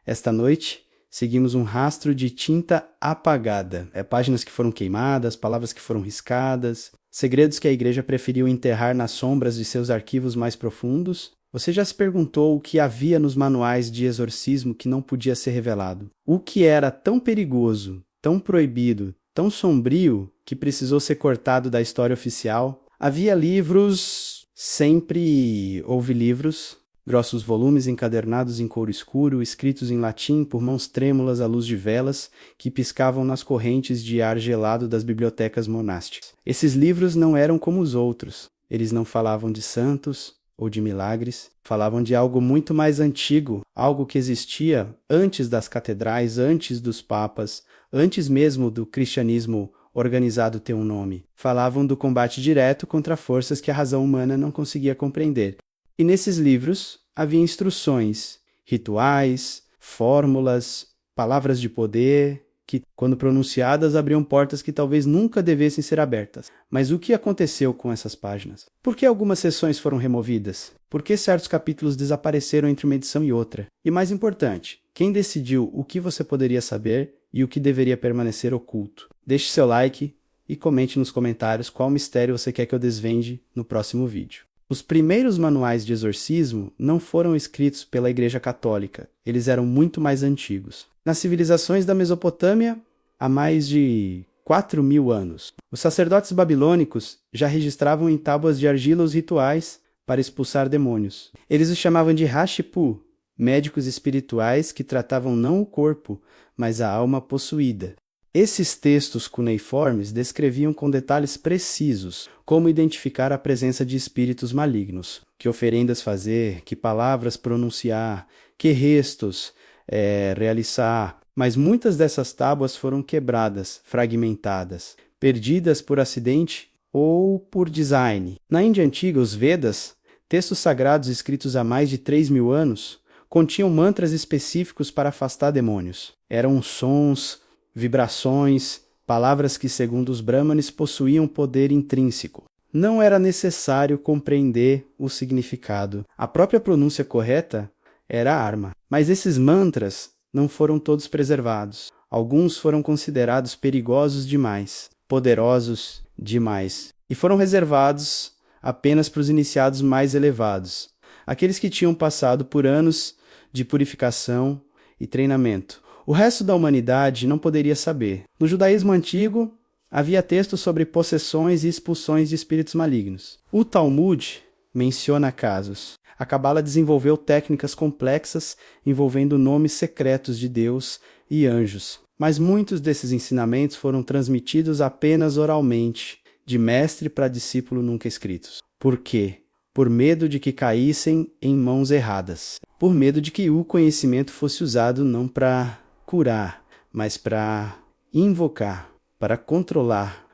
Esta noite, seguimos um rastro de tinta apagada. Páginas que foram queimadas, palavras que foram riscadas, segredos que a igreja preferiu enterrar nas sombras de seus arquivos mais profundos. Você já se perguntou o que havia nos manuais de exorcismo que não podia ser revelado? O que era tão perigoso, tão proibido, tão sombrio que precisou ser cortado da história oficial? Havia livros, sempre houve livros, grossos volumes encadernados em couro escuro, escritos em latim por mãos trêmulas à luz de velas que piscavam nas correntes de ar gelado das bibliotecas monásticas. Esses livros não eram como os outros. Eles não falavam de santos ou de milagres, falavam de algo muito mais antigo, algo que existia antes das catedrais, antes dos papas, antes mesmo do cristianismo organizado ter um nome. Falavam do combate direto contra forças que a razão humana não conseguia compreender. E nesses livros havia instruções, rituais, fórmulas, palavras de poder, que, quando pronunciadas, abriam portas que talvez nunca devessem ser abertas. Mas o que aconteceu com essas páginas? Por que algumas seções foram removidas? Por que certos capítulos desapareceram entre uma edição e outra? E mais importante, quem decidiu o que você poderia saber e o que deveria permanecer oculto? Deixe seu like e comente nos comentários qual mistério você quer que eu desvende no próximo vídeo. Os primeiros manuais de exorcismo não foram escritos pela Igreja Católica, eles eram muito mais antigos. Nas civilizações da Mesopotâmia, há mais de 4.000 anos, os sacerdotes babilônicos já registravam em tábuas de argila os rituais para expulsar demônios. Eles os chamavam de Hashipu, médicos espirituais que tratavam não o corpo, mas a alma possuída. Esses textos cuneiformes descreviam com detalhes precisos como identificar a presença de espíritos malignos, que oferendas fazer, que palavras pronunciar, que restos realizar. Mas muitas dessas tábuas foram quebradas, fragmentadas, perdidas por acidente ou por design. Na Índia Antiga, os Vedas, textos sagrados escritos há mais de 3.000 anos, continham mantras específicos para afastar demônios. Eram sons, vibrações, palavras que, segundo os Brahmanes, possuíam poder intrínseco. Não era necessário compreender o significado. A própria pronúncia correta era a arma. Mas esses mantras não foram todos preservados. Alguns foram considerados perigosos demais, poderosos demais, e foram reservados apenas para os iniciados mais elevados, aqueles que tinham passado por anos de purificação e treinamento. O resto da humanidade não poderia saber. No judaísmo antigo, havia textos sobre possessões e expulsões de espíritos malignos. O Talmud menciona casos. A Cabala desenvolveu técnicas complexas envolvendo nomes secretos de Deus e anjos. Mas muitos desses ensinamentos foram transmitidos apenas oralmente, de mestre para discípulo nunca escritos. Por quê? Por medo de que caíssem em mãos erradas. Por medo de que o conhecimento fosse usado não para curar, mas para invocar, para controlar,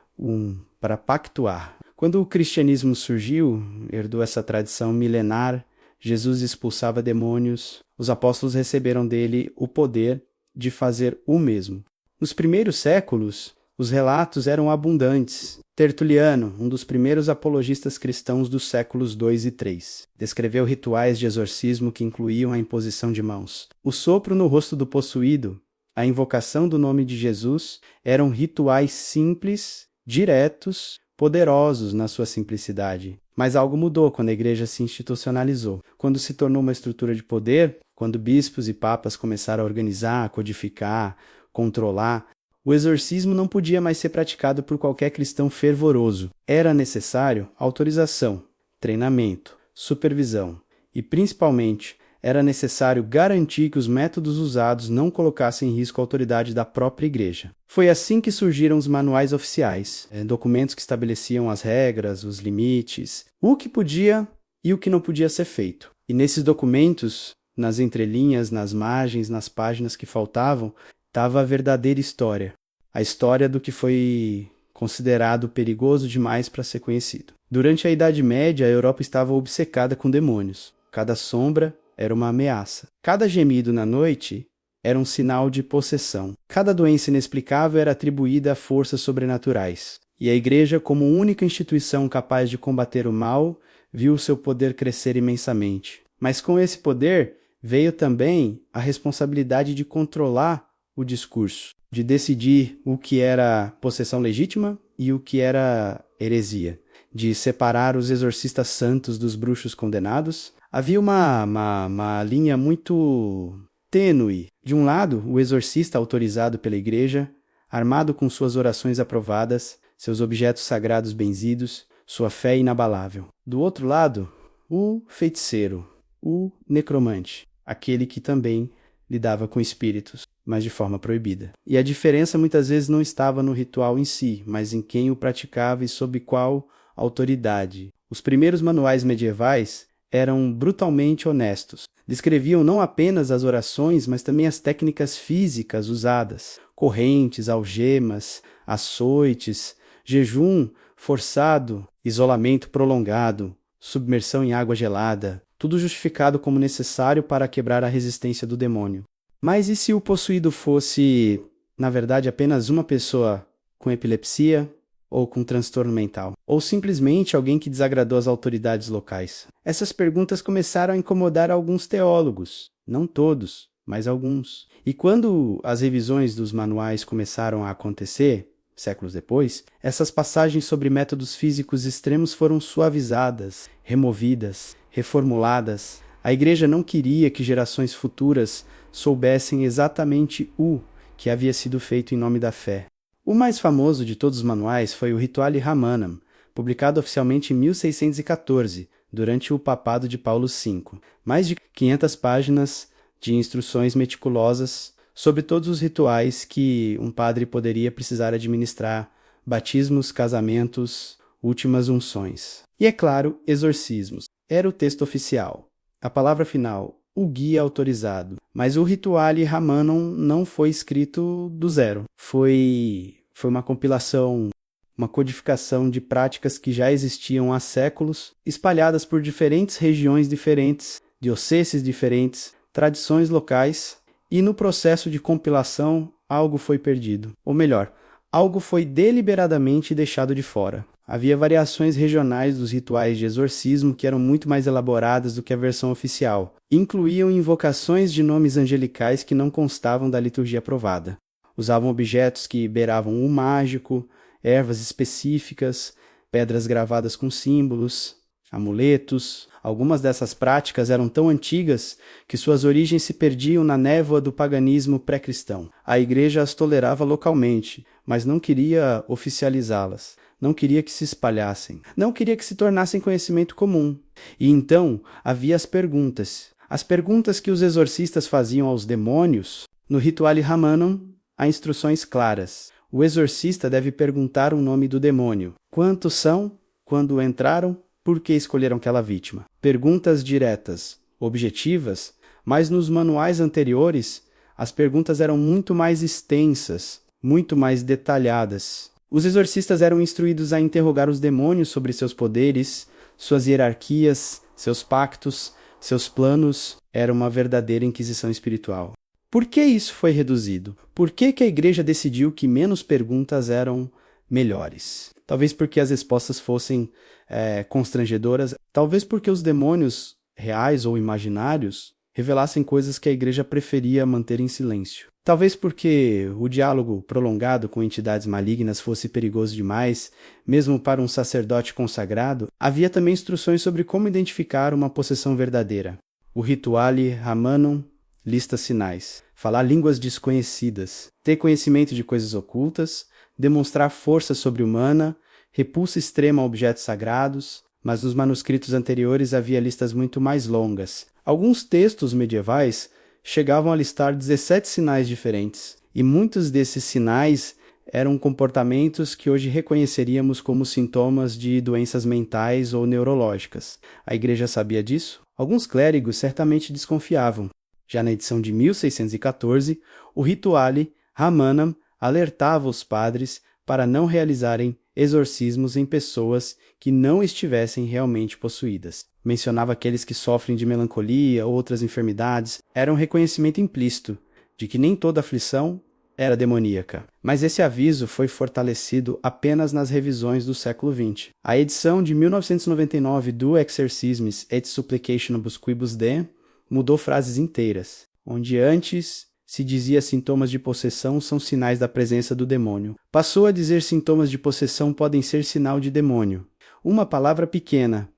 para pactuar. Quando o cristianismo surgiu, herdou essa tradição milenar, Jesus expulsava demônios, os apóstolos receberam dele o poder de fazer o mesmo. Nos primeiros séculos, os relatos eram abundantes. Tertuliano, um dos primeiros apologistas cristãos dos séculos II e III, descreveu rituais de exorcismo que incluíam a imposição de mãos. O sopro no rosto do possuído, a invocação do nome de Jesus, eram rituais simples, diretos, poderosos na sua simplicidade. Mas algo mudou quando a igreja se institucionalizou. Quando se tornou uma estrutura de poder, quando bispos e papas começaram a organizar, codificar, controlar, o exorcismo não podia mais ser praticado por qualquer cristão fervoroso. Era necessário autorização, treinamento, supervisão e, principalmente, era necessário garantir que os métodos usados não colocassem em risco a autoridade da própria igreja. Foi assim que surgiram os manuais oficiais, documentos que estabeleciam as regras, os limites, o que podia e o que não podia ser feito. E nesses documentos, nas entrelinhas, nas margens, nas páginas que faltavam, estava a verdadeira história. A história do que foi considerado perigoso demais para ser conhecido. Durante a Idade Média, a Europa estava obcecada com demônios. Cada sombra era uma ameaça. Cada gemido na noite era um sinal de possessão. Cada doença inexplicável era atribuída a forças sobrenaturais. E a Igreja, como única instituição capaz de combater o mal, viu seu poder crescer imensamente. Mas com esse poder veio também a responsabilidade de controlar o discurso, de decidir o que era possessão legítima e o que era heresia, de separar os exorcistas santos dos bruxos condenados. Havia uma linha muito tênue. De um lado, o exorcista autorizado pela igreja, armado com suas orações aprovadas, seus objetos sagrados benzidos, sua fé inabalável. Do outro lado, o feiticeiro, o necromante, aquele que também lidava com espíritos, mas de forma proibida. E a diferença muitas vezes não estava no ritual em si, mas em quem o praticava e sob qual autoridade. Os primeiros manuais medievais eram brutalmente honestos. Descreviam não apenas as orações, mas também as técnicas físicas usadas: correntes, algemas, açoites, jejum forçado, isolamento prolongado, submersão em água gelada, tudo justificado como necessário para quebrar a resistência do demônio. Mas e se o possuído fosse, na verdade, apenas uma pessoa com epilepsia ou com transtorno mental? Ou simplesmente alguém que desagradou as autoridades locais? Essas perguntas começaram a incomodar alguns teólogos. Não todos, mas alguns. E quando as revisões dos manuais começaram a acontecer, séculos depois, essas passagens sobre métodos físicos extremos foram suavizadas, removidas, reformuladas. A igreja não queria que gerações futuras soubessem exatamente o que havia sido feito em nome da fé. O mais famoso de todos os manuais foi o Rituale Ramanam, publicado oficialmente em 1614, durante o papado de Paulo V. Mais de 500 páginas de instruções meticulosas sobre todos os rituais que um padre poderia precisar administrar: batismos, casamentos, últimas unções. E, é claro, exorcismos. Era o texto oficial. A palavra final, o guia autorizado. Mas o Rituale Ramanam não foi escrito do zero. Foi uma compilação, uma codificação de práticas que já existiam há séculos, espalhadas por diferentes regiões diferentes, dioceses diferentes, tradições locais. E no processo de compilação, algo foi perdido. Ou melhor, algo foi deliberadamente deixado de fora. Havia variações regionais dos rituais de exorcismo que eram muito mais elaboradas do que a versão oficial. Incluíam invocações de nomes angelicais que não constavam da liturgia aprovada. Usavam objetos que beiravam o mágico, ervas específicas, pedras gravadas com símbolos, amuletos. Algumas dessas práticas eram tão antigas que suas origens se perdiam na névoa do paganismo pré-cristão. A igreja as tolerava localmente, mas não queria oficializá-las. Não queria que se espalhassem. Não queria que se tornassem conhecimento comum. E então havia as perguntas. As perguntas que os exorcistas faziam aos demônios. No Rituale Ramanam, há instruções claras. O exorcista deve perguntar o nome do demônio. Quantos são? Quando entraram? Por que escolheram aquela vítima? Perguntas diretas, objetivas, mas nos manuais anteriores, as perguntas eram muito mais extensas, muito mais detalhadas. Os exorcistas eram instruídos a interrogar os demônios sobre seus poderes, suas hierarquias, seus pactos, seus planos. Era uma verdadeira inquisição espiritual. Por que isso foi reduzido? Por que a igreja decidiu que menos perguntas eram melhores? Talvez porque as respostas fossem constrangedoras, talvez porque os demônios reais ou imaginários revelassem coisas que a igreja preferia manter em silêncio. Talvez porque o diálogo prolongado com entidades malignas fosse perigoso demais, mesmo para um sacerdote consagrado. Havia também instruções sobre como identificar uma possessão verdadeira. O Rituale Ramanam lista sinais: falar línguas desconhecidas, ter conhecimento de coisas ocultas, demonstrar força sobre-humana, repulsa extrema a objetos sagrados. Mas nos manuscritos anteriores havia listas muito mais longas. Alguns textos medievais chegavam a listar 17 sinais diferentes, e muitos desses sinais eram comportamentos que hoje reconheceríamos como sintomas de doenças mentais ou neurológicas. A igreja sabia disso? Alguns clérigos certamente desconfiavam. Já na edição de 1614, o Rituale Ramanam alertava os padres para não realizarem exorcismos em pessoas que não estivessem realmente possuídas. Mencionava aqueles que sofrem de melancolia ou outras enfermidades. Era um reconhecimento implícito de que nem toda aflição era demoníaca. Mas esse aviso foi fortalecido apenas nas revisões do século XX. A edição de 1999 do Exorcismis et Supplicationibus Quibus De, mudou frases inteiras. Onde antes se dizia sintomas de possessão são sinais da presença do demônio, passou a dizer sintomas de possessão podem ser sinal de demônio. Uma palavra pequena,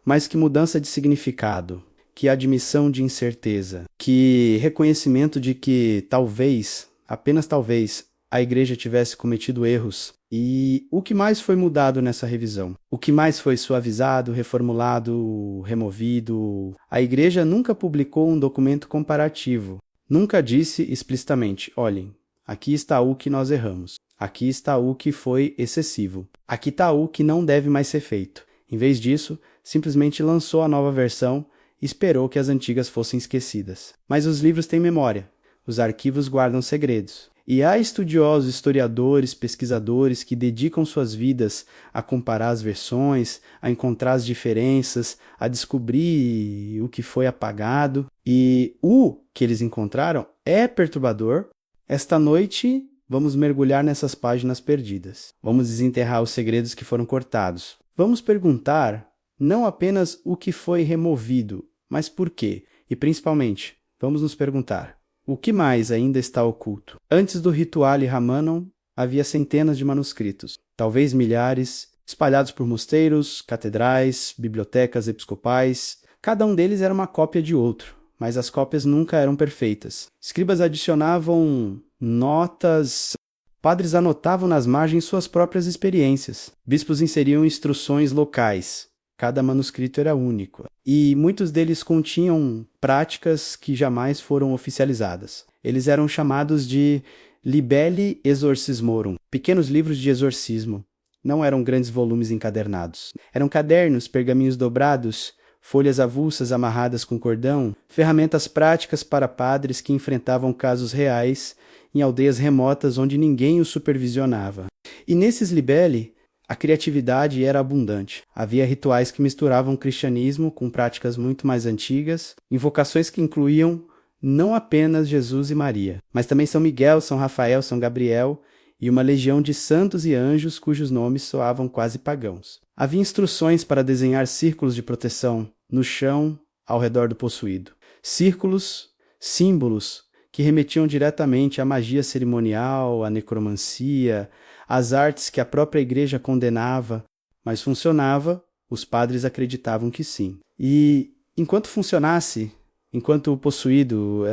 mais que mudança de significado, que admissão de incerteza, que reconhecimento de que talvez, apenas talvez, a igreja tivesse cometido erros. E o que mais foi mudado nessa revisão? O que mais foi suavizado, reformulado, removido? A igreja nunca publicou um documento comparativo. Nunca disse explicitamente, olhem, aqui está o que nós erramos. Aqui está o que foi excessivo. Aqui está o que não deve mais ser feito. Em vez disso, simplesmente lançou a nova versão e esperou que as antigas fossem esquecidas. Mas os livros têm memória. Os arquivos guardam segredos. E há estudiosos, historiadores, pesquisadores que dedicam suas vidas a comparar as versões, a encontrar as diferenças, a descobrir o que foi apagado. E o que eles encontraram é perturbador. Esta noite, vamos mergulhar nessas páginas perdidas. Vamos desenterrar os segredos que foram cortados. Vamos perguntar não apenas o que foi removido, mas por quê. E principalmente, vamos nos perguntar, o que mais ainda está oculto? Antes do Rituale Ramanan, havia centenas de manuscritos, talvez milhares, espalhados por mosteiros, catedrais, bibliotecas episcopais. Cada um deles era uma cópia de outro, mas as cópias nunca eram perfeitas. Escribas adicionavam notas, padres anotavam nas margens suas próprias experiências. Bispos inseriam instruções locais. Cada manuscrito era único, e muitos deles continham práticas que jamais foram oficializadas. Eles eram chamados de libelli exorcismorum, pequenos livros de exorcismo. Não eram grandes volumes encadernados. Eram cadernos, pergaminhos dobrados, folhas avulsas amarradas com cordão, ferramentas práticas para padres que enfrentavam casos reais em aldeias remotas onde ninguém os supervisionava. E nesses libelli, a criatividade era abundante. Havia rituais que misturavam o cristianismo com práticas muito mais antigas, invocações que incluíam não apenas Jesus e Maria, mas também São Miguel, São Rafael, São Gabriel e uma legião de santos e anjos cujos nomes soavam quase pagãos. Havia instruções para desenhar círculos de proteção no chão ao redor do possuído. Círculos, símbolos que remetiam diretamente à magia cerimonial, à necromancia, às artes que a própria igreja condenava, mas funcionava, os padres acreditavam que sim. E enquanto funcionasse, enquanto o possuído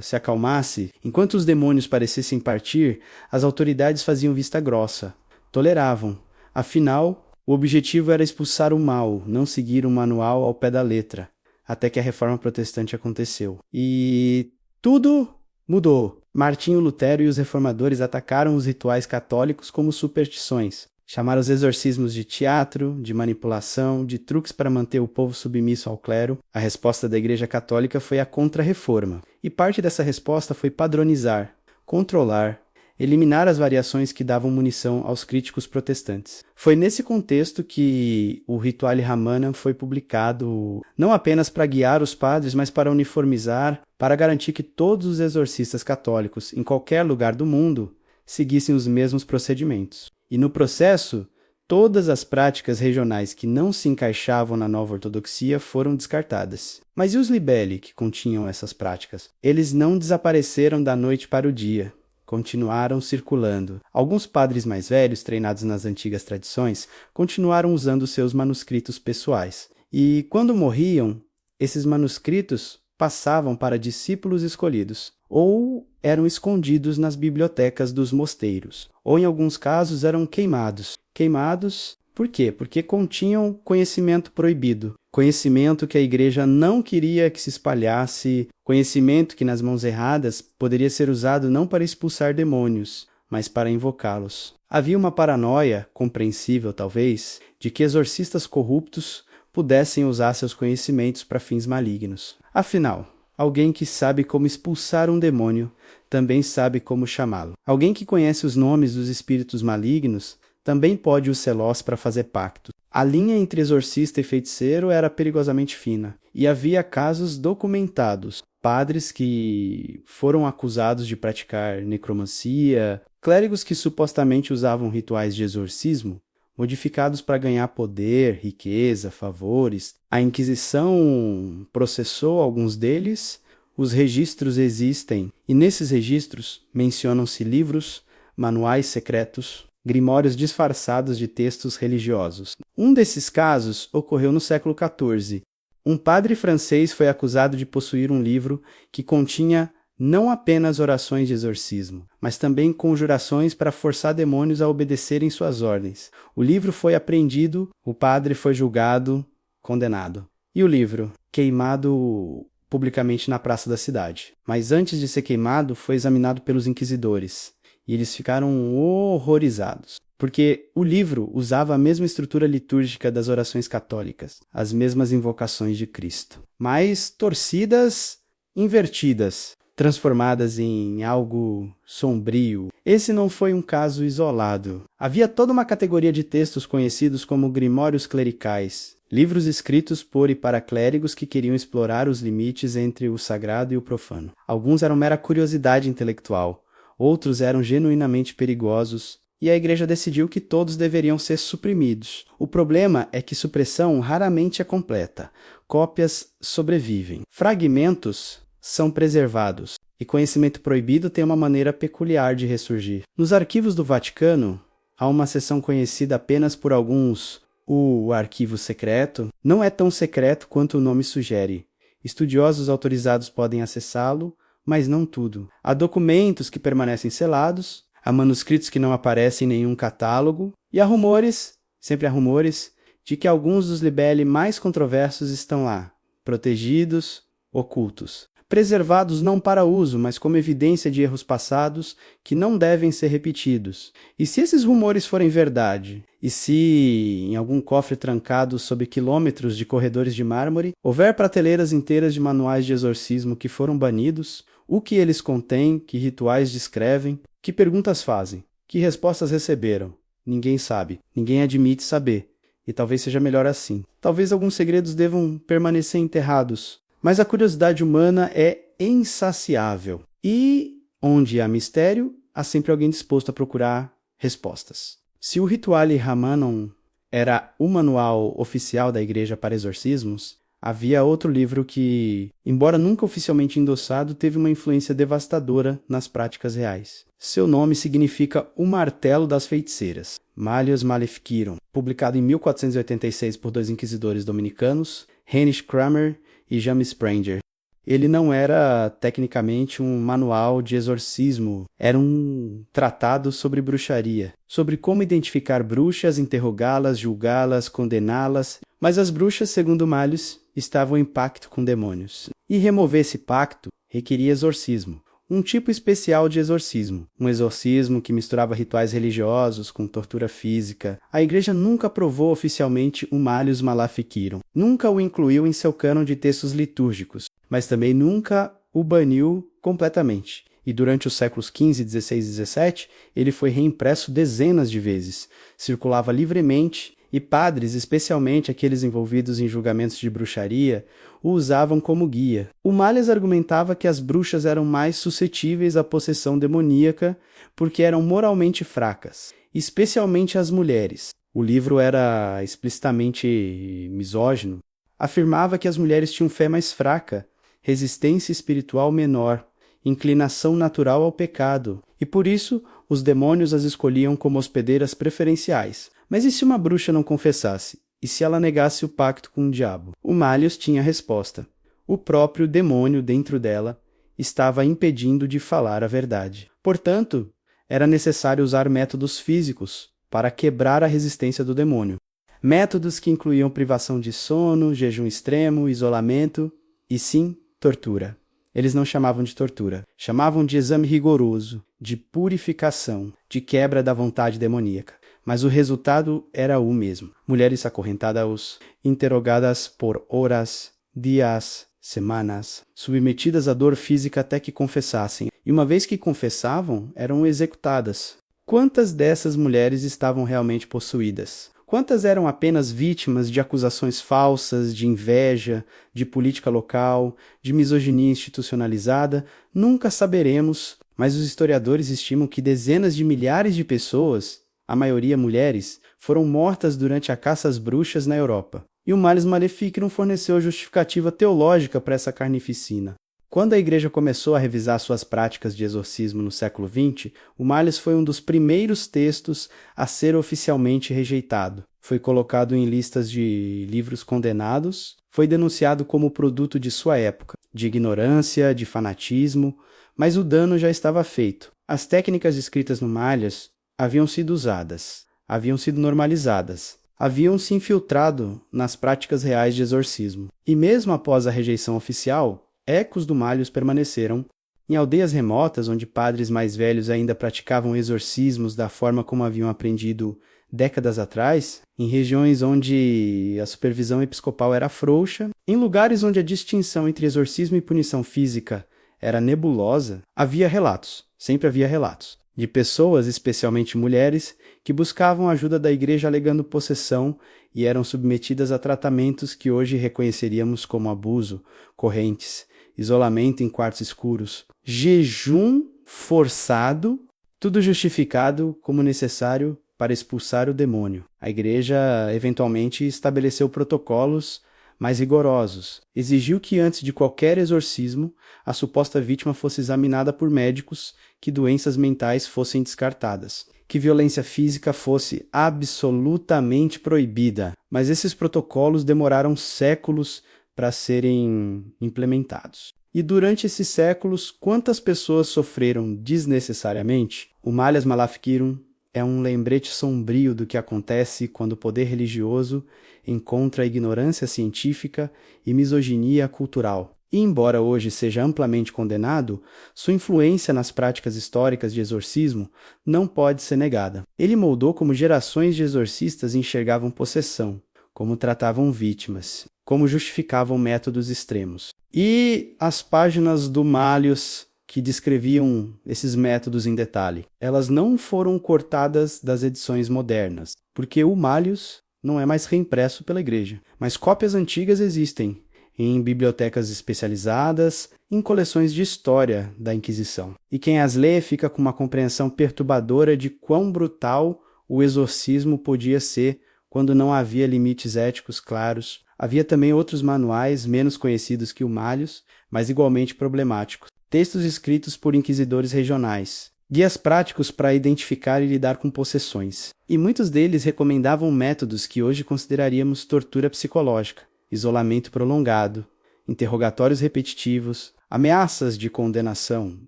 se acalmasse, enquanto os demônios parecessem partir, as autoridades faziam vista grossa, toleravam. Afinal, o objetivo era expulsar o mal, não seguir um manual ao pé da letra, até que a reforma protestante aconteceu. E tudo mudou. Martinho Lutero e os reformadores atacaram os rituais católicos como superstições. Chamaram os exorcismos de teatro, de manipulação, de truques para manter o povo submisso ao clero. A resposta da Igreja Católica foi a Contra-Reforma. E parte dessa resposta foi padronizar, controlar, eliminar as variações que davam munição aos críticos protestantes. Foi nesse contexto que o Rituale Ramanan foi publicado não apenas para guiar os padres, mas para uniformizar, para garantir que todos os exorcistas católicos, em qualquer lugar do mundo, seguissem os mesmos procedimentos. E no processo, todas as práticas regionais que não se encaixavam na nova ortodoxia foram descartadas. Mas e os libelli que continham essas práticas? Eles não desapareceram da noite para o dia. Continuaram circulando. Alguns padres mais velhos, treinados nas antigas tradições, continuaram usando seus manuscritos pessoais. E quando morriam, esses manuscritos passavam para discípulos escolhidos, ou eram escondidos nas bibliotecas dos mosteiros, ou em alguns casos eram queimados. Queimados, por quê? Porque continham conhecimento proibido, conhecimento que a igreja não queria que se espalhasse, conhecimento que nas mãos erradas poderia ser usado não para expulsar demônios, mas para invocá-los. Havia uma paranoia, compreensível talvez, de que exorcistas corruptos pudessem usar seus conhecimentos para fins malignos. Afinal, alguém que sabe como expulsar um demônio também sabe como chamá-lo. Alguém que conhece os nomes dos espíritos malignos também pode os selós para fazer pactos. A linha entre exorcista e feiticeiro era perigosamente fina, e havia casos documentados. Padres que foram acusados de praticar necromancia, clérigos que supostamente usavam rituais de exorcismo, modificados para ganhar poder, riqueza, favores. A Inquisição processou alguns deles, os registros existem, e nesses registros mencionam-se livros, manuais secretos, grimórios disfarçados de textos religiosos. Um desses casos ocorreu no século XIV. Um padre francês foi acusado de possuir um livro que continha não apenas orações de exorcismo, mas também conjurações para forçar demônios a obedecerem suas ordens. O livro foi apreendido, o padre foi julgado, condenado. E o livro? Queimado publicamente na praça da cidade. Mas antes de ser queimado, foi examinado pelos inquisidores. E eles ficaram horrorizados, porque o livro usava a mesma estrutura litúrgica das orações católicas, as mesmas invocações de Cristo, mas torcidas, invertidas, transformadas em algo sombrio. Esse não foi um caso isolado. Havia toda uma categoria de textos conhecidos como grimórios clericais, livros escritos por e para clérigos que queriam explorar os limites entre o sagrado e o profano. Alguns eram mera curiosidade intelectual, outros eram genuinamente perigosos, e a igreja decidiu que todos deveriam ser suprimidos. O problema é que supressão raramente é completa. Cópias sobrevivem. Fragmentos são preservados, e conhecimento proibido tem uma maneira peculiar de ressurgir. Nos arquivos do Vaticano, há uma seção conhecida apenas por alguns, o arquivo secreto. Não é tão secreto quanto o nome sugere. Estudiosos autorizados podem acessá-lo, mas não tudo. Há documentos que permanecem selados, há manuscritos que não aparecem em nenhum catálogo, e há rumores, sempre há rumores, de que alguns dos libelli mais controversos estão lá, protegidos, ocultos, preservados não para uso, mas como evidência de erros passados que não devem ser repetidos. E se esses rumores forem verdade, e se, em algum cofre trancado sob quilômetros de corredores de mármore, houver prateleiras inteiras de manuais de exorcismo que foram banidos, o que eles contêm, que rituais descrevem, que perguntas fazem, que respostas receberam? Ninguém sabe, ninguém admite saber, e talvez seja melhor assim. Talvez alguns segredos devam permanecer enterrados, mas a curiosidade humana é insaciável, e onde há mistério, há sempre alguém disposto a procurar respostas. Se o Rituale Ramanon era o manual oficial da igreja para exorcismos, havia outro livro que, embora nunca oficialmente endossado, teve uma influência devastadora nas práticas reais. Seu nome significa O Martelo das Feiticeiras, Malleus Maleficarum, publicado em 1486 por dois inquisidores dominicanos, Heinrich Kramer e James Spranger. Ele não era, tecnicamente, um manual de exorcismo, era um tratado sobre bruxaria, sobre como identificar bruxas, interrogá-las, julgá-las, condená-las, mas as bruxas, segundo Malleus, estavam em pacto com demônios. E remover esse pacto requeria exorcismo, um tipo especial de exorcismo, um exorcismo que misturava rituais religiosos com tortura física. A igreja nunca aprovou oficialmente o Malleus Maleficarum, nunca o incluiu em seu cânon de textos litúrgicos, mas também nunca o baniu completamente. E durante os séculos XV, XVI e XVII, ele foi reimpresso dezenas de vezes, circulava livremente, e padres, especialmente aqueles envolvidos em julgamentos de bruxaria, o usavam como guia. O Malleus argumentava que as bruxas eram mais suscetíveis à possessão demoníaca porque eram moralmente fracas, especialmente as mulheres. O livro era explicitamente misógino. Afirmava que as mulheres tinham fé mais fraca, resistência espiritual menor, inclinação natural ao pecado, e por isso os demônios as escolhiam como hospedeiras preferenciais. Mas e se uma bruxa não confessasse? E se ela negasse o pacto com o diabo? O Malleus tinha a resposta. O próprio demônio dentro dela estava impedindo de falar a verdade. Portanto, era necessário usar métodos físicos para quebrar a resistência do demônio. Métodos que incluíam privação de sono, jejum extremo, isolamento e, sim, tortura. Eles não chamavam de tortura, chamavam de exame rigoroso, de purificação, de quebra da vontade demoníaca. Mas o resultado era o mesmo. Mulheres acorrentadas, interrogadas por horas, dias, semanas, submetidas à dor física até que confessassem. E uma vez que confessavam, eram executadas. Quantas dessas mulheres estavam realmente possuídas? Quantas eram apenas vítimas de acusações falsas, de inveja, de política local, de misoginia institucionalizada? Nunca saberemos, mas os historiadores estimam que dezenas de milhares de pessoas, a maioria mulheres, foram mortas durante a caça às bruxas na Europa. E o Malleus Maleficarum forneceu a justificativa teológica para essa carnificina. Quando a Igreja começou a revisar suas práticas de exorcismo no século XX, o Malleus foi um dos primeiros textos a ser oficialmente rejeitado. Foi colocado em listas de livros condenados, foi denunciado como produto de sua época, de ignorância, de fanatismo, mas o dano já estava feito. As técnicas descritas no Malleus haviam sido usadas, haviam sido normalizadas, haviam se infiltrado nas práticas reais de exorcismo. E mesmo após a rejeição oficial, ecos do Malleus permaneceram em aldeias remotas onde padres mais velhos ainda praticavam exorcismos da forma como haviam aprendido décadas atrás, em regiões onde a supervisão episcopal era frouxa, em lugares onde a distinção entre exorcismo e punição física era nebulosa, havia relatos, sempre havia relatos, de pessoas, especialmente mulheres, que buscavam a ajuda da igreja alegando possessão e eram submetidas a tratamentos que hoje reconheceríamos como abuso, correntes, isolamento em quartos escuros, jejum forçado, tudo justificado como necessário para expulsar o demônio. A igreja eventualmente estabeleceu protocolos mais rigorosos. Exigiu que antes de qualquer exorcismo, a suposta vítima fosse examinada por médicos, que doenças mentais fossem descartadas, que violência física fosse absolutamente proibida. Mas esses protocolos demoraram séculos para serem implementados. E durante esses séculos, quantas pessoas sofreram desnecessariamente? O Malleus Maleficarum é um lembrete sombrio do que acontece quando o poder religioso encontra a ignorância científica e misoginia cultural. E embora hoje seja amplamente condenado, sua influência nas práticas históricas de exorcismo não pode ser negada. Ele moldou como gerações de exorcistas enxergavam possessão, como tratavam vítimas, como justificavam métodos extremos. E as páginas do Malleus que descreviam esses métodos em detalhe, elas não foram cortadas das edições modernas, porque o Malleus não é mais reimpresso pela igreja, mas cópias antigas existem em bibliotecas especializadas, em coleções de história da Inquisição. E quem as lê fica com uma compreensão perturbadora de quão brutal o exorcismo podia ser quando não havia limites éticos claros. Havia também outros manuais menos conhecidos que o Malleus, mas igualmente problemáticos. Textos escritos por inquisidores regionais, guias práticos para identificar e lidar com possessões. E muitos deles recomendavam métodos que hoje consideraríamos tortura psicológica, isolamento prolongado, interrogatórios repetitivos, ameaças de condenação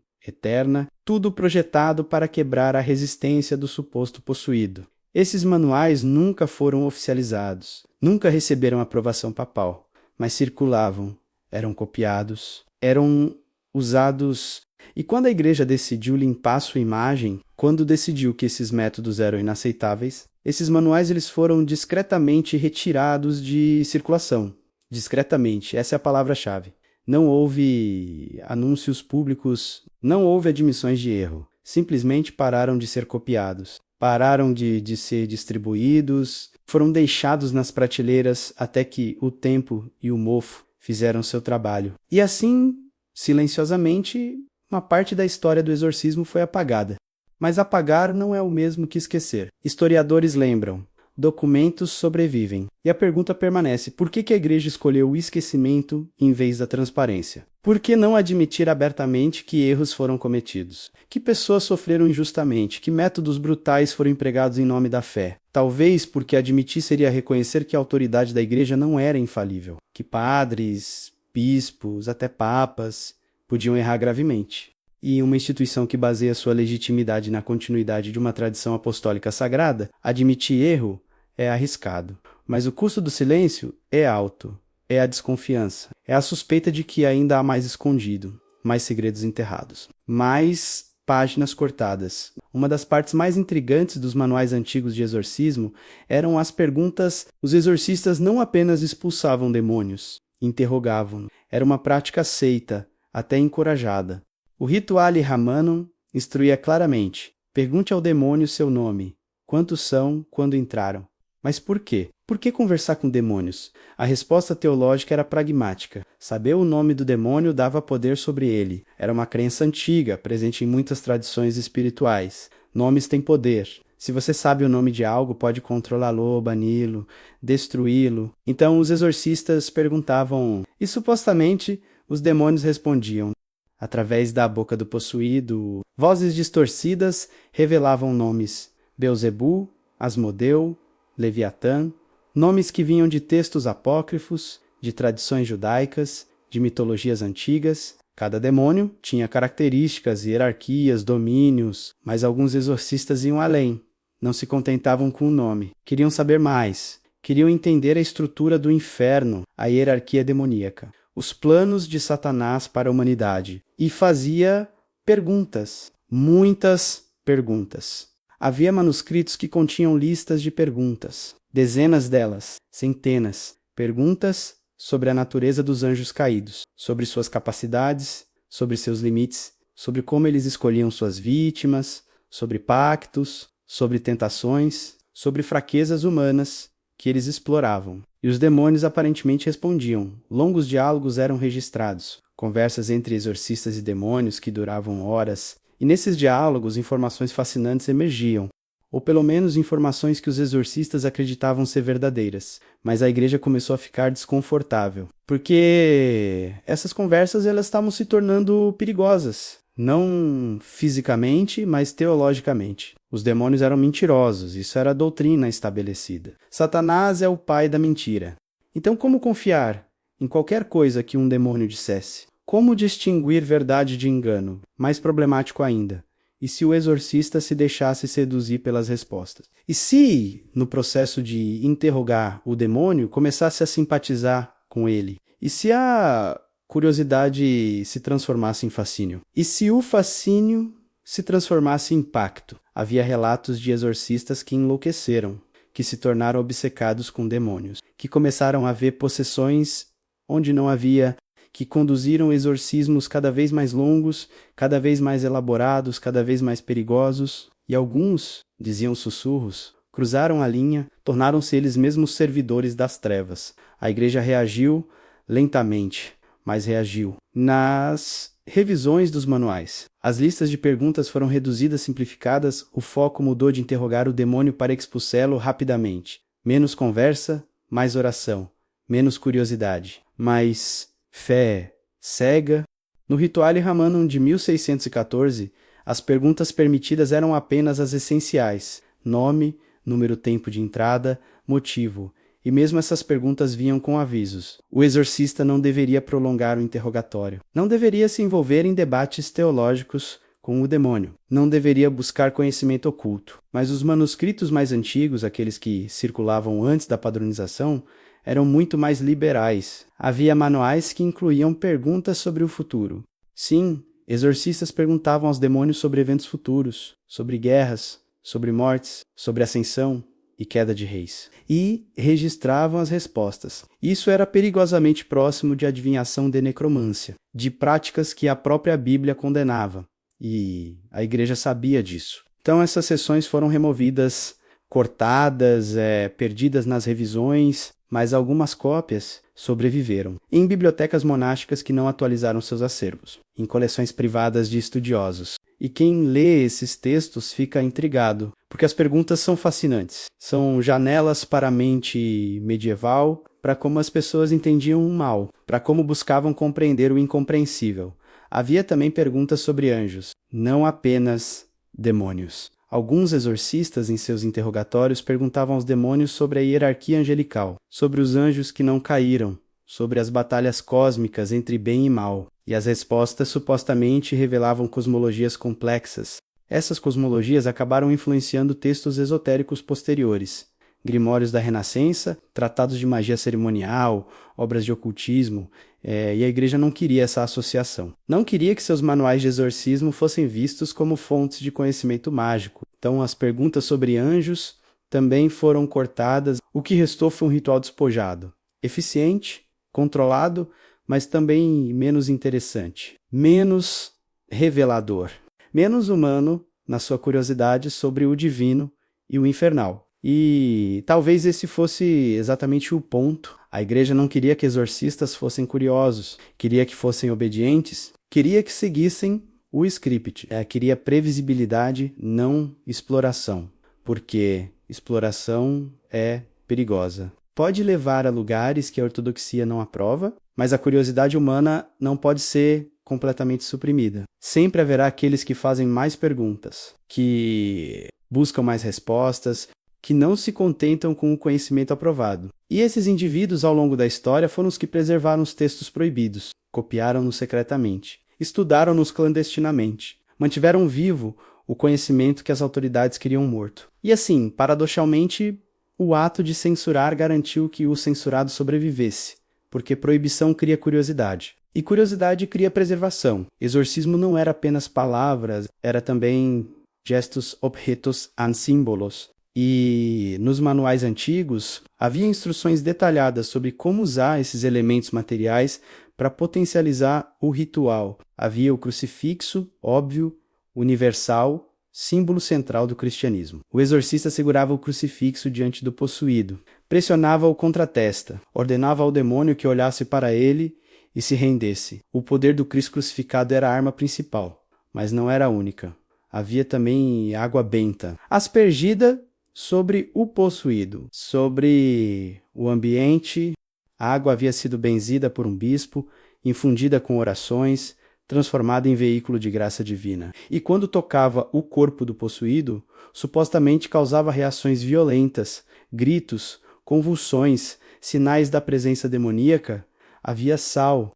eterna, tudo projetado para quebrar a resistência do suposto possuído. Esses manuais nunca foram oficializados, nunca receberam aprovação papal, mas circulavam, eram copiados, eram usados. E quando a igreja decidiu limpar sua imagem, quando decidiu que esses métodos eram inaceitáveis, esses manuais eles foram discretamente retirados de circulação. Discretamente, essa é a palavra-chave. Não houve anúncios públicos, não houve admissões de erro. Simplesmente pararam de ser copiados, pararam de ser distribuídos, foram deixados nas prateleiras até que o tempo e o mofo fizeram seu trabalho. E assim, silenciosamente, uma parte da história do exorcismo foi apagada. Mas apagar não é o mesmo que esquecer. Historiadores lembram, documentos sobrevivem. E a pergunta permanece, por que a igreja escolheu o esquecimento em vez da transparência? Por que não admitir abertamente que erros foram cometidos? Que pessoas sofreram injustamente? Que métodos brutais foram empregados em nome da fé? Talvez porque admitir seria reconhecer que a autoridade da igreja não era infalível. Que padres, bispos, até papas podiam errar gravemente. E uma instituição que baseia sua legitimidade na continuidade de uma tradição apostólica sagrada, admitir erro é arriscado. Mas o custo do silêncio é alto. É a desconfiança. É a suspeita de que ainda há mais escondido, mais segredos enterrados, mais páginas cortadas. Uma das partes mais intrigantes dos manuais antigos de exorcismo eram as perguntas. Os exorcistas não apenas expulsavam demônios, interrogavam. Era uma prática aceita, até encorajada. O Rituale Romanum instruía claramente: pergunte ao demônio seu nome, quantos são, quando entraram. Mas por quê? Por que conversar com demônios? A resposta teológica era pragmática. Saber o nome do demônio dava poder sobre ele. Era uma crença antiga, presente em muitas tradições espirituais. Nomes têm poder. Se você sabe o nome de algo, pode controlá-lo, bani-lo, destruí-lo. Então os exorcistas perguntavam, e supostamente os demônios respondiam. Através da boca do possuído, vozes distorcidas revelavam nomes: Beelzebu, Asmodeu, Leviatã, nomes que vinham de textos apócrifos, de tradições judaicas, de mitologias antigas. Cada demônio tinha características, hierarquias, domínios, mas alguns exorcistas iam além. Não se contentavam com o nome. Queriam saber mais. Queriam entender a estrutura do inferno, a hierarquia demoníaca, os planos de Satanás para a humanidade. E fazia perguntas, muitas perguntas. Havia manuscritos que continham listas de perguntas, dezenas delas, centenas, perguntas sobre a natureza dos anjos caídos, sobre suas capacidades, sobre seus limites, sobre como eles escolhiam suas vítimas, sobre pactos, sobre tentações, sobre fraquezas humanas que eles exploravam. E os demônios aparentemente respondiam. Longos diálogos eram registrados, conversas entre exorcistas e demônios que duravam horas, e nesses diálogos informações fascinantes emergiam, ou pelo menos informações que os exorcistas acreditavam ser verdadeiras. Mas a igreja começou a ficar desconfortável, porque essas conversas elas estavam se tornando perigosas, não fisicamente, mas teologicamente. Os demônios eram mentirosos, isso era a doutrina estabelecida. Satanás é o pai da mentira. Então como confiar em qualquer coisa que um demônio dissesse? Como distinguir verdade de engano? Mais problemático ainda. E se o exorcista se deixasse seduzir pelas respostas? E se, no processo de interrogar o demônio, começasse a simpatizar com ele? E se a curiosidade se transformasse em fascínio? E se o fascínio se transformasse em pacto? Havia relatos de exorcistas que enlouqueceram, que se tornaram obcecados com demônios, que começaram a ver possessões onde não havia, que conduziram exorcismos cada vez mais longos, cada vez mais elaborados, cada vez mais perigosos, e alguns, diziam sussurros, cruzaram a linha, tornaram-se eles mesmos servidores das trevas. A igreja reagiu lentamente, mas reagiu. Nas revisões dos manuais, as listas de perguntas foram reduzidas, simplificadas, o foco mudou de interrogar o demônio para expulsá-lo rapidamente. Menos conversa, mais oração, menos curiosidade, mais fé cega. No Rituale Ramanum de 1614, as perguntas permitidas eram apenas as essenciais: nome, número, tempo de entrada, motivo. E mesmo essas perguntas vinham com avisos. O exorcista não deveria prolongar o interrogatório. Não deveria se envolver em debates teológicos com o demônio. Não deveria buscar conhecimento oculto. Mas os manuscritos mais antigos, aqueles que circulavam antes da padronização, eram muito mais liberais. Havia manuais que incluíam perguntas sobre o futuro. Sim, exorcistas perguntavam aos demônios sobre eventos futuros, sobre guerras, sobre mortes, sobre ascensão e queda de reis. E registravam as respostas. Isso era perigosamente próximo de adivinhação de necromância, de práticas que a própria Bíblia condenava. E a igreja sabia disso. Então essas sessões foram removidas, cortadas, perdidas nas revisões, mas algumas cópias sobreviveram em bibliotecas monásticas que não atualizaram seus acervos, em coleções privadas de estudiosos. E quem lê esses textos fica intrigado, porque as perguntas são fascinantes. São janelas para a mente medieval, para como as pessoas entendiam o mal, para como buscavam compreender o incompreensível. Havia também perguntas sobre anjos, não apenas demônios. Alguns exorcistas, em seus interrogatórios, perguntavam aos demônios sobre a hierarquia angelical, sobre os anjos que não caíram, sobre as batalhas cósmicas entre bem e mal, e as respostas supostamente revelavam cosmologias complexas. Essas cosmologias acabaram influenciando textos esotéricos posteriores, grimórios da Renascença, tratados de magia cerimonial, obras de ocultismo, e a igreja não queria essa associação. Não queria que seus manuais de exorcismo fossem vistos como fontes de conhecimento mágico. Então as perguntas sobre anjos também foram cortadas. O que restou foi um ritual despojado, eficiente, controlado, mas também menos interessante, menos revelador, menos humano na sua curiosidade sobre o divino e o infernal. E talvez esse fosse exatamente o ponto. A igreja não queria que exorcistas fossem curiosos, queria que fossem obedientes, queria que seguissem o script, queria previsibilidade, não exploração. porque exploração é perigosa. Pode levar a lugares que a ortodoxia não aprova, mas a curiosidade humana não pode ser completamente suprimida. Sempre haverá aqueles que fazem mais perguntas, que buscam mais respostas, que não se contentam com o conhecimento aprovado. E esses indivíduos, ao longo da história, foram os que preservaram os textos proibidos, copiaram-nos secretamente, estudaram-nos clandestinamente, mantiveram vivo o conhecimento que as autoridades queriam morto. E assim, paradoxalmente, o ato de censurar garantiu que o censurado sobrevivesse, porque proibição cria curiosidade. E curiosidade cria preservação. Exorcismo não era apenas palavras, era também gestos, objetos and símbolos. E nos manuais antigos, havia instruções detalhadas sobre como usar esses elementos materiais para potencializar o ritual. Havia o crucifixo, óbvio, universal, símbolo central do cristianismo. O exorcista segurava o crucifixo diante do possuído, pressionava-o contra a testa, ordenava ao demônio que olhasse para ele e se rendesse. O poder do Cristo crucificado era a arma principal, mas não era a única. Havia também água benta, aspergida sobre o possuído, sobre o ambiente. A água havia sido benzida por um bispo, infundida com orações, transformada em veículo de graça divina. E quando tocava o corpo do possuído, supostamente causava reações violentas, gritos, convulsões, sinais da presença demoníaca. Havia sal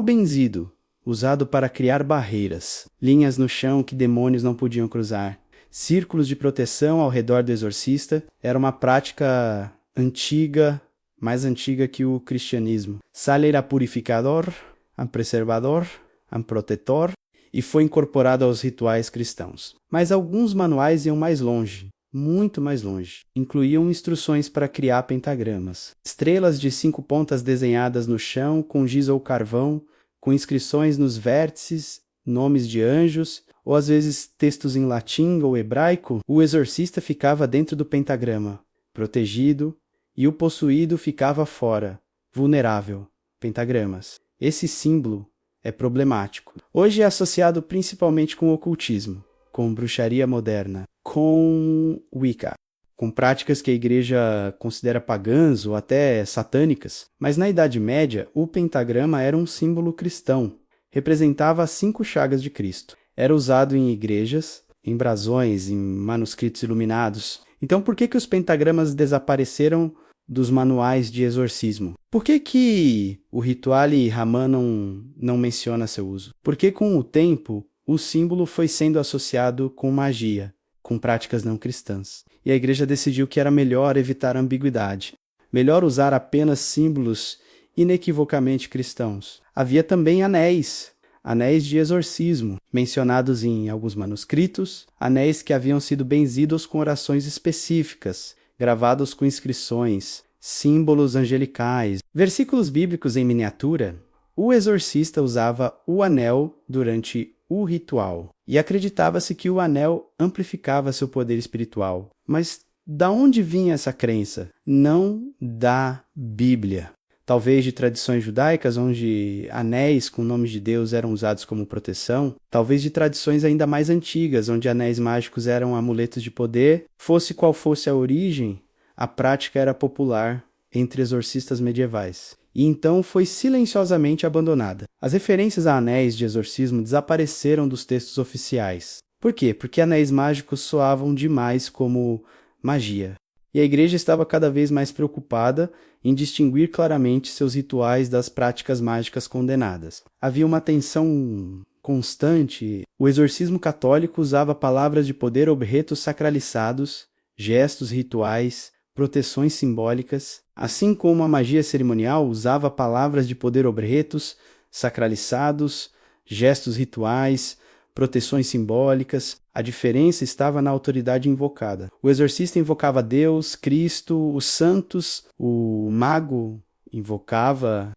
benzido, usado para criar barreiras, linhas no chão que demônios não podiam cruzar. Círculos de proteção ao redor do exorcista era uma prática antiga, mais antiga que o cristianismo. Sal era purificador, preservador, protetor, e foi incorporado aos rituais cristãos. Mas alguns manuais iam mais longe, muito mais longe. Incluíam instruções para criar pentagramas. Estrelas de 5 pontas desenhadas no chão com giz ou carvão, com inscrições nos vértices, nomes de anjos, ou às vezes textos em latim ou hebraico. O exorcista ficava dentro do pentagrama, protegido, e o possuído ficava fora, vulnerável. Pentagramas. Esse símbolo é problemático. Hoje é associado principalmente com o ocultismo, com bruxaria moderna, com Wicca, com práticas que a igreja considera pagãs ou até satânicas. Mas na Idade Média, o pentagrama era um símbolo cristão. Representava as 5 chagas de Cristo. Era usado em igrejas, em brasões, em manuscritos iluminados. Então por que os pentagramas desapareceram dos manuais de exorcismo? Por que o Rituale Raman não menciona seu uso? Porque com o tempo, o símbolo foi sendo associado com magia, com práticas não cristãs. E a igreja decidiu que era melhor evitar ambiguidade, melhor usar apenas símbolos inequivocamente cristãos. Havia também anéis de exorcismo, mencionados em alguns manuscritos, anéis que haviam sido benzidos com orações específicas, gravados com inscrições, símbolos angelicais, versículos bíblicos em miniatura. O exorcista usava o anel durante o ritual e acreditava-se que o anel amplificava seu poder espiritual. Mas da onde vinha essa crença? Não da Bíblia. Talvez de tradições judaicas, onde anéis com nomes de Deus eram usados como proteção. Talvez de tradições ainda mais antigas, onde anéis mágicos eram amuletos de poder. Fosse qual fosse a origem, a prática era popular entre exorcistas medievais. E então foi silenciosamente abandonada. As referências a anéis de exorcismo desapareceram dos textos oficiais. Por quê? Porque anéis mágicos soavam demais como magia. E a igreja estava cada vez mais preocupada em distinguir claramente seus rituais das práticas mágicas condenadas. Havia uma tensão constante. O exorcismo católico usava palavras de poder, objetos sacralizados, gestos rituais, proteções simbólicas, assim como a magia cerimonial usava palavras de poder, objetos sacralizados, gestos rituais, proteções simbólicas. A diferença estava na autoridade invocada. O exorcista invocava Deus, Cristo, os santos. O mago invocava...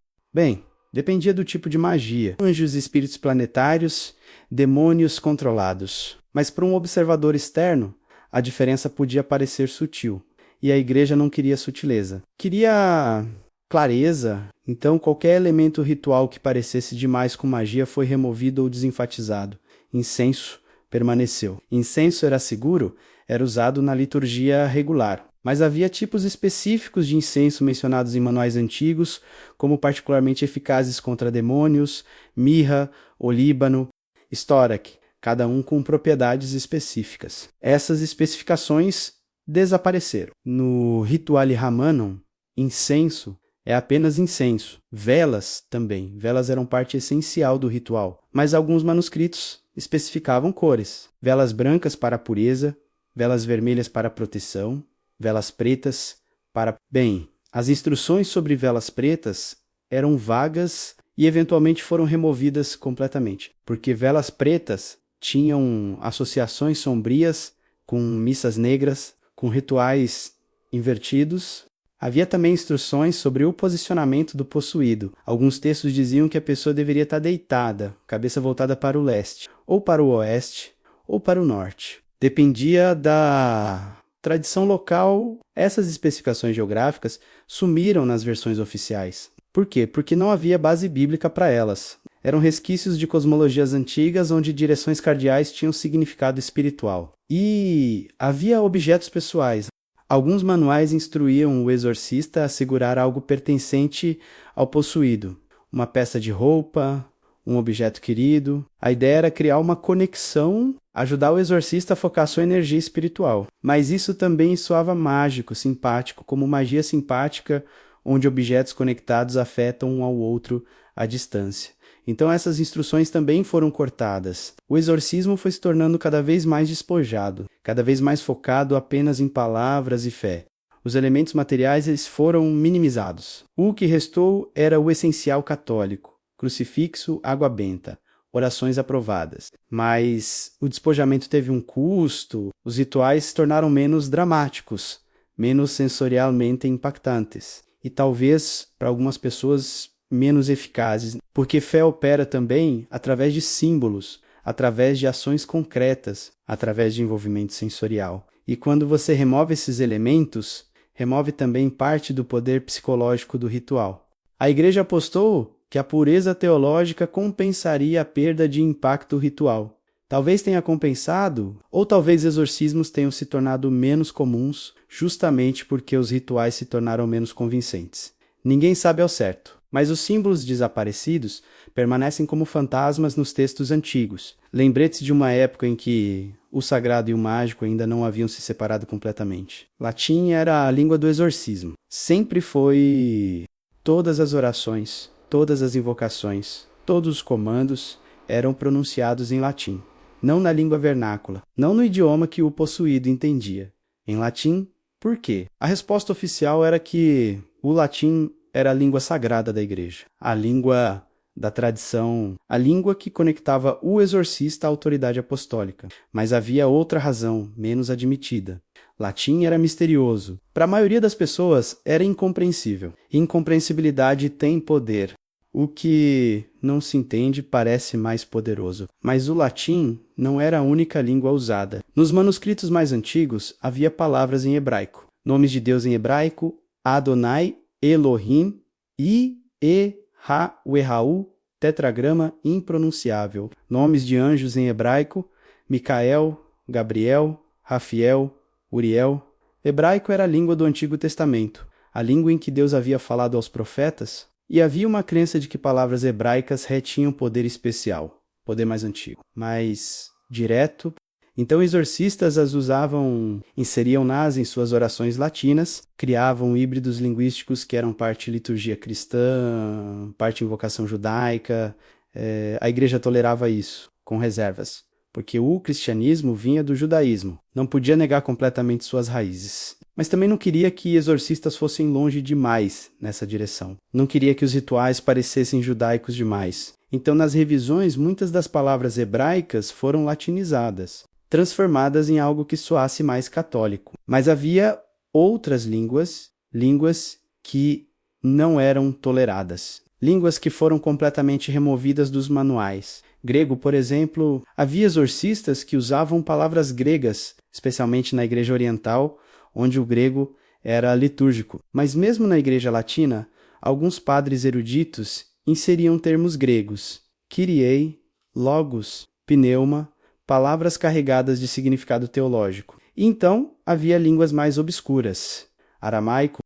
dependia do tipo de magia. Anjos, espíritos planetários, demônios controlados. Mas para um observador externo, a diferença podia parecer sutil. E a igreja não queria sutileza. Queria clareza. Então qualquer elemento ritual que parecesse demais com magia foi removido ou desenfatizado. Incenso permaneceu. Incenso era seguro? era usado na liturgia regular. Mas havia tipos específicos de incenso mencionados em manuais antigos, como particularmente eficazes contra demônios, mirra, olíbano, estoraque, cada um com propriedades específicas. Essas especificações desapareceram. No Rituale Ramanum, incenso é apenas incenso. Velas também. Velas eram parte essencial do ritual. Mas alguns manuscritos especificavam cores. Velas brancas para a pureza, velas vermelhas para a proteção, velas pretas para... Bem, as instruções sobre velas pretas eram vagas e eventualmente foram removidas completamente, porque velas pretas tinham associações sombrias com missas negras, com rituais invertidos. Havia também instruções sobre o posicionamento do possuído. Alguns textos diziam que a pessoa deveria estar deitada, cabeça voltada para o leste, ou para o oeste, ou para o norte. Dependia da tradição local. Essas especificações geográficas sumiram nas versões oficiais. Por quê? Porque não havia base bíblica para elas. Eram resquícios de cosmologias antigas onde direções cardeais tinham significado espiritual. E havia objetos pessoais. Alguns manuais instruíam o exorcista a segurar algo pertencente ao possuído. Uma peça de roupa, um objeto querido. A ideia era criar uma conexão, ajudar o exorcista a focar sua energia espiritual. Mas isso também soava mágico, simpático, como magia simpática, onde objetos conectados afetam um ao outro à distância. Então essas instruções também foram cortadas. O exorcismo foi se tornando cada vez mais despojado, cada vez mais focado apenas em palavras e fé. Os elementos materiais eles foram minimizados. O que restou era o essencial católico: crucifixo, água benta, orações aprovadas. Mas o despojamento teve um custo, os rituais se tornaram menos dramáticos, menos sensorialmente impactantes. E talvez, para algumas pessoas, menos eficazes, porque fé opera também através de símbolos, através de ações concretas, através de envolvimento sensorial. E quando você remove esses elementos, remove também parte do poder psicológico do ritual. A Igreja apostou que a pureza teológica compensaria a perda de impacto ritual. Talvez tenha compensado, ou talvez exorcismos tenham se tornado menos comuns, justamente porque os rituais se tornaram menos convincentes. Ninguém sabe ao certo, mas os símbolos desaparecidos permanecem como fantasmas nos textos antigos, lembretes de uma época em que o sagrado e o mágico ainda não haviam se separado completamente. Latim era a língua do exorcismo. Sempre foi. Todas as orações, todas as invocações, todos os comandos eram pronunciados em latim. Não na língua vernácula, não no idioma que o possuído entendia. Em latim, por quê? A resposta oficial era que o latim era a língua sagrada da igreja, a língua da tradição, a língua que conectava o exorcista à autoridade apostólica. Mas havia outra razão, menos admitida. Latim era misterioso. Para a maioria das pessoas, era incompreensível. Incompreensibilidade tem poder. O que não se entende parece mais poderoso. Mas o latim não era a única língua usada. Nos manuscritos mais antigos, havia palavras em hebraico. Nomes de Deus em hebraico: Adonai, Elohim, Uehaú, tetragrama impronunciável. Nomes de anjos em hebraico: Micael, Gabriel, Rafiel, Uriel. Hebraico era a língua do Antigo Testamento, a língua em que Deus havia falado aos profetas. E havia uma crença de que palavras hebraicas retinham poder especial, poder mais antigo, mais direto. Então exorcistas as usavam, inseriam-nas em suas orações latinas, criavam híbridos linguísticos que eram parte liturgia cristã, parte invocação judaica. A igreja tolerava isso, com reservas, porque o cristianismo vinha do judaísmo, não podia negar completamente suas raízes. Mas também não queria que exorcistas fossem longe demais nessa direção. Não queria que os rituais parecessem judaicos demais. Então, nas revisões, muitas das palavras hebraicas foram latinizadas, transformadas em algo que soasse mais católico. Mas havia outras línguas que não eram toleradas. Línguas que foram completamente removidas dos manuais. Grego, por exemplo, havia exorcistas que usavam palavras gregas, especialmente na Igreja Oriental, onde o grego era litúrgico. Mas mesmo na Igreja Latina, alguns padres eruditos inseriam termos gregos: Kyrie, logos, pneuma, palavras carregadas de significado teológico. E então havia línguas mais obscuras. Aramaico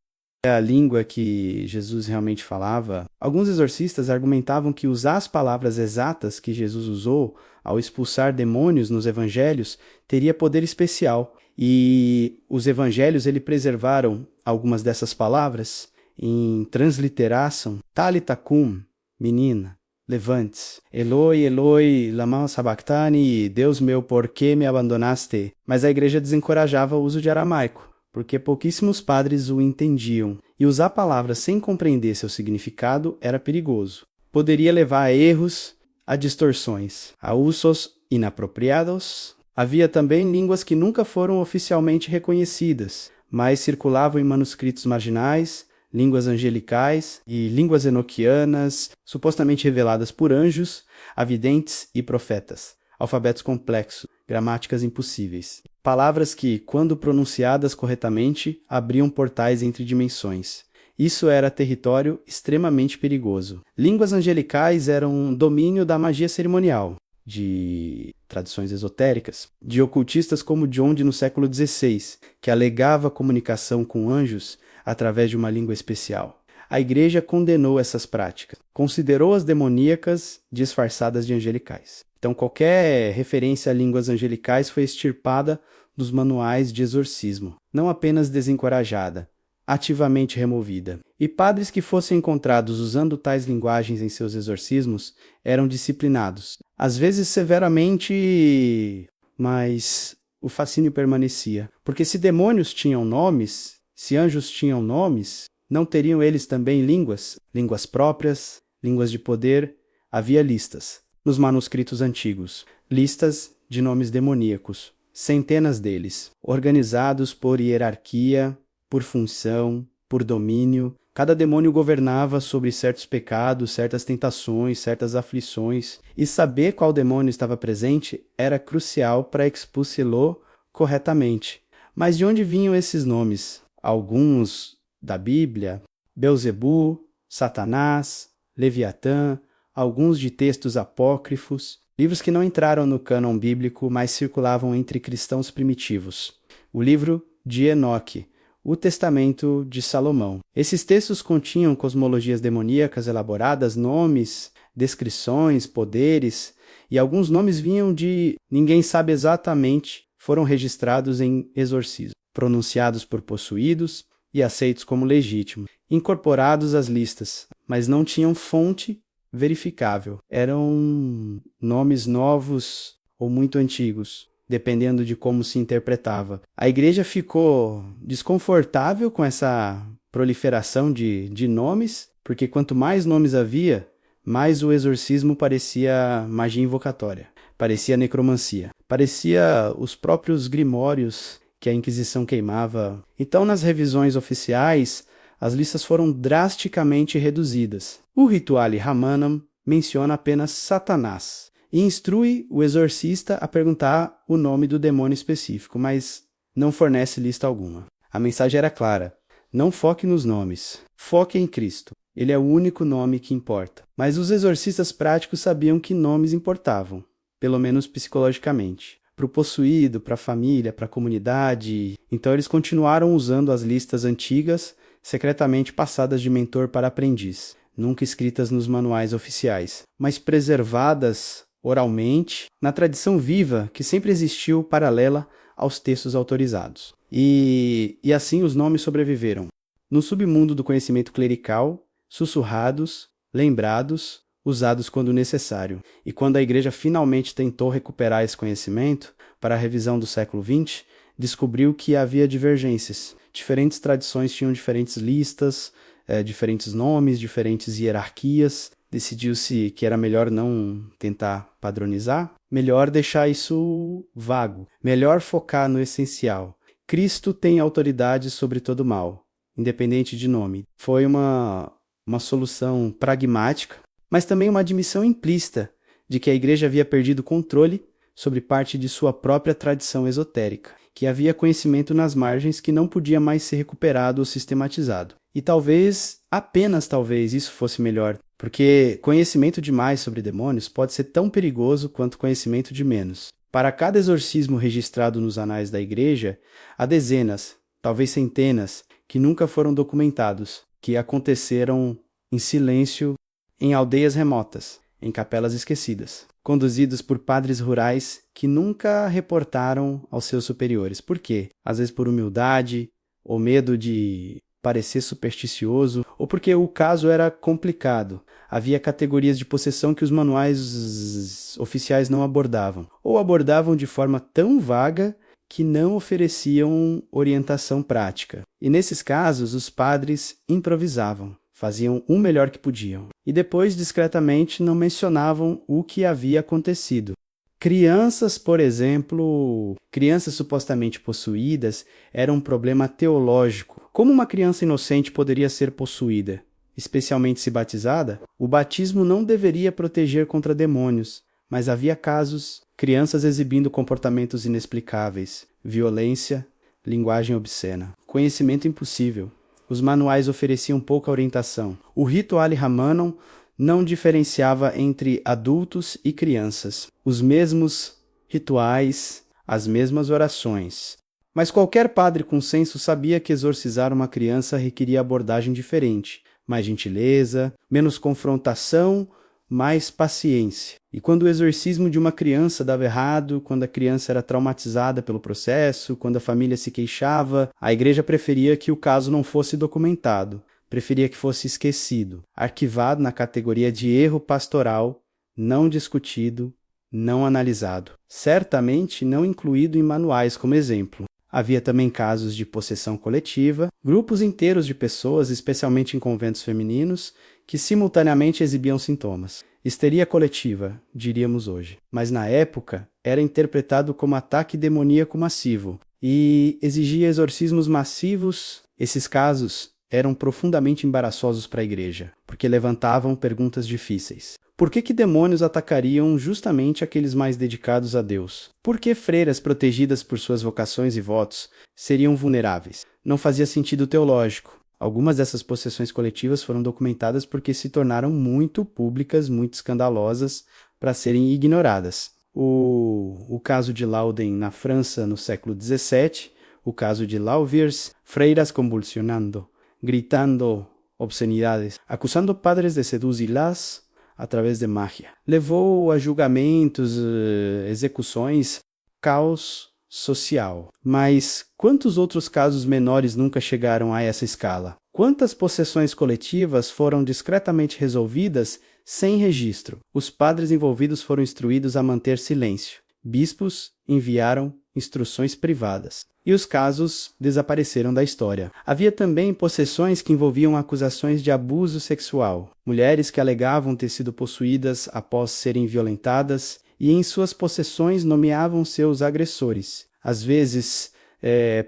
é a língua que Jesus realmente falava. Alguns exorcistas argumentavam que usar as palavras exatas que Jesus usou ao expulsar demônios nos evangelhos teria poder especial. E os evangelhos ele preservaram algumas dessas palavras em transliteração. Talitha cum, menina, levante-se. Eloi, Eloi, lama sabachthani, Deus meu, por que me abandonaste? Mas a igreja desencorajava o uso de aramaico, porque pouquíssimos padres o entendiam, e usar palavras sem compreender seu significado era perigoso. Poderia levar a erros, a distorções, a usos inapropriados. Havia também línguas que nunca foram oficialmente reconhecidas, mas circulavam em manuscritos marginais, línguas angelicais e línguas enoquianas, supostamente reveladas por anjos, avidentes e profetas. Alfabetos complexos, gramáticas impossíveis. Palavras que, quando pronunciadas corretamente, abriam portais entre dimensões. Isso era território extremamente perigoso. Línguas angelicais eram domínio da magia cerimonial, de tradições esotéricas, de ocultistas como Jondi no século XVI, que alegava comunicação com anjos através de uma língua especial. A igreja condenou essas práticas, considerou-as demoníacas disfarçadas de angelicais. Então, qualquer referência a línguas angelicais foi extirpada dos manuais de exorcismo, não apenas desencorajada, ativamente removida. E padres que fossem encontrados usando tais linguagens em seus exorcismos eram disciplinados, às vezes severamente, mas o fascínio permanecia. Porque se demônios tinham nomes, se anjos tinham nomes, não teriam eles também línguas? Línguas próprias, línguas de poder? Havia listas nos manuscritos antigos, listas de nomes demoníacos, centenas deles, organizados por hierarquia, por função, por domínio. Cada demônio governava sobre certos pecados, certas tentações, certas aflições, e saber qual demônio estava presente era crucial para expulsá-lo corretamente. Mas de onde vinham esses nomes? Alguns da Bíblia, Belzebu, Satanás, Leviatã, alguns de textos apócrifos, livros que não entraram no cânon bíblico, mas circulavam entre cristãos primitivos. O livro de Enoque, o Testamento de Salomão. Esses textos continham cosmologias demoníacas elaboradas, nomes, descrições, poderes, e alguns nomes vinham de ninguém sabe exatamente, foram registrados em exorcismo, pronunciados por possuídos e aceitos como legítimos, incorporados às listas, mas não tinham fonte verificável. Eram nomes novos ou muito antigos, dependendo de como se interpretava. A igreja ficou desconfortável com essa proliferação de nomes, porque quanto mais nomes havia, mais o exorcismo parecia magia invocatória, parecia necromancia, parecia os próprios grimórios que a Inquisição queimava. Então, nas revisões oficiais, as listas foram drasticamente reduzidas. O Rituale Ramanam menciona apenas Satanás e instrui o exorcista a perguntar o nome do demônio específico, mas não fornece lista alguma. A mensagem era clara: não foque nos nomes, foque em Cristo. Ele é o único nome que importa. Mas os exorcistas práticos sabiam que nomes importavam, pelo menos psicologicamente. Para o possuído, para a família, para a comunidade. Então eles continuaram usando as listas antigas, secretamente passadas de mentor para aprendiz, nunca escritas nos manuais oficiais, mas preservadas oralmente na tradição viva que sempre existiu paralela aos textos autorizados. E assim os nomes sobreviveram. No submundo do conhecimento clerical, sussurrados, lembrados, usados quando necessário. E quando a igreja finalmente tentou recuperar esse conhecimento, para a revisão do século XX, descobriu que havia divergências. Diferentes tradições tinham diferentes listas, diferentes nomes, diferentes hierarquias. Decidiu-se que era melhor não tentar padronizar, melhor deixar isso vago, melhor focar no essencial. Cristo tem autoridade sobre todo mal, independente de nome. Foi uma solução pragmática, mas também uma admissão implícita de que a igreja havia perdido controle sobre parte de sua própria tradição esotérica, que havia conhecimento nas margens que não podia mais ser recuperado ou sistematizado. E talvez, apenas talvez, isso fosse melhor, porque conhecimento demais sobre demônios pode ser tão perigoso quanto conhecimento de menos. Para cada exorcismo registrado nos anais da igreja, há dezenas, talvez centenas, que nunca foram documentados, que aconteceram em silêncio em aldeias remotas, em capelas esquecidas, conduzidos por padres rurais que nunca reportaram aos seus superiores. Por quê? Às vezes por humildade, ou medo de parecer supersticioso, ou porque o caso era complicado. Havia categorias de possessão que os manuais oficiais não abordavam, ou abordavam de forma tão vaga que não ofereciam orientação prática. E nesses casos, os padres improvisavam, faziam o melhor que podiam. E depois, discretamente, não mencionavam o que havia acontecido. Crianças, por exemplo, crianças supostamente possuídas, era um problema teológico. Como uma criança inocente poderia ser possuída? Especialmente se batizada? O batismo não deveria proteger contra demônios, mas havia casos, crianças exibindo comportamentos inexplicáveis, violência, linguagem obscena, conhecimento impossível. Os manuais ofereciam pouca orientação. O rito Ali Ramanan não diferenciava entre adultos e crianças. Os mesmos rituais, as mesmas orações. Mas qualquer padre com senso sabia que exorcizar uma criança requeria abordagem diferente. Mais gentileza, menos confrontação, mais paciência. E quando o exorcismo de uma criança dava errado, quando a criança era traumatizada pelo processo, quando a família se queixava, a igreja preferia que o caso não fosse documentado, preferia que fosse esquecido, arquivado na categoria de erro pastoral, não discutido, não analisado, certamente não incluído em manuais como exemplo. Havia também casos de possessão coletiva, grupos inteiros de pessoas, especialmente em conventos femininos, que simultaneamente exibiam sintomas. Histeria coletiva, diríamos hoje. Mas na época, era interpretado como ataque demoníaco massivo e exigia exorcismos massivos. Esses casos eram profundamente embaraçosos para a igreja, porque levantavam perguntas difíceis. Por que demônios atacariam justamente aqueles mais dedicados a Deus? Por que freiras protegidas por suas vocações e votos seriam vulneráveis? Não fazia sentido teológico. Algumas dessas possessões coletivas foram documentadas porque se tornaram muito públicas, muito escandalosas, para serem ignoradas. O caso de Lauden na França no século XVII, o caso de Lauviers, freiras convulsionando, gritando obscenidades, acusando padres de seduzi-las através de magia. Levou a julgamentos, execuções, caos social. Mas quantos outros casos menores nunca chegaram a essa escala? Quantas possessões coletivas foram discretamente resolvidas sem registro? Os padres envolvidos foram instruídos a manter silêncio. Bispos enviaram instruções privadas. E os casos desapareceram da história. Havia também possessões que envolviam acusações de abuso sexual. Mulheres que alegavam ter sido possuídas após serem violentadas e em suas possessões nomeavam seus agressores. Às vezes,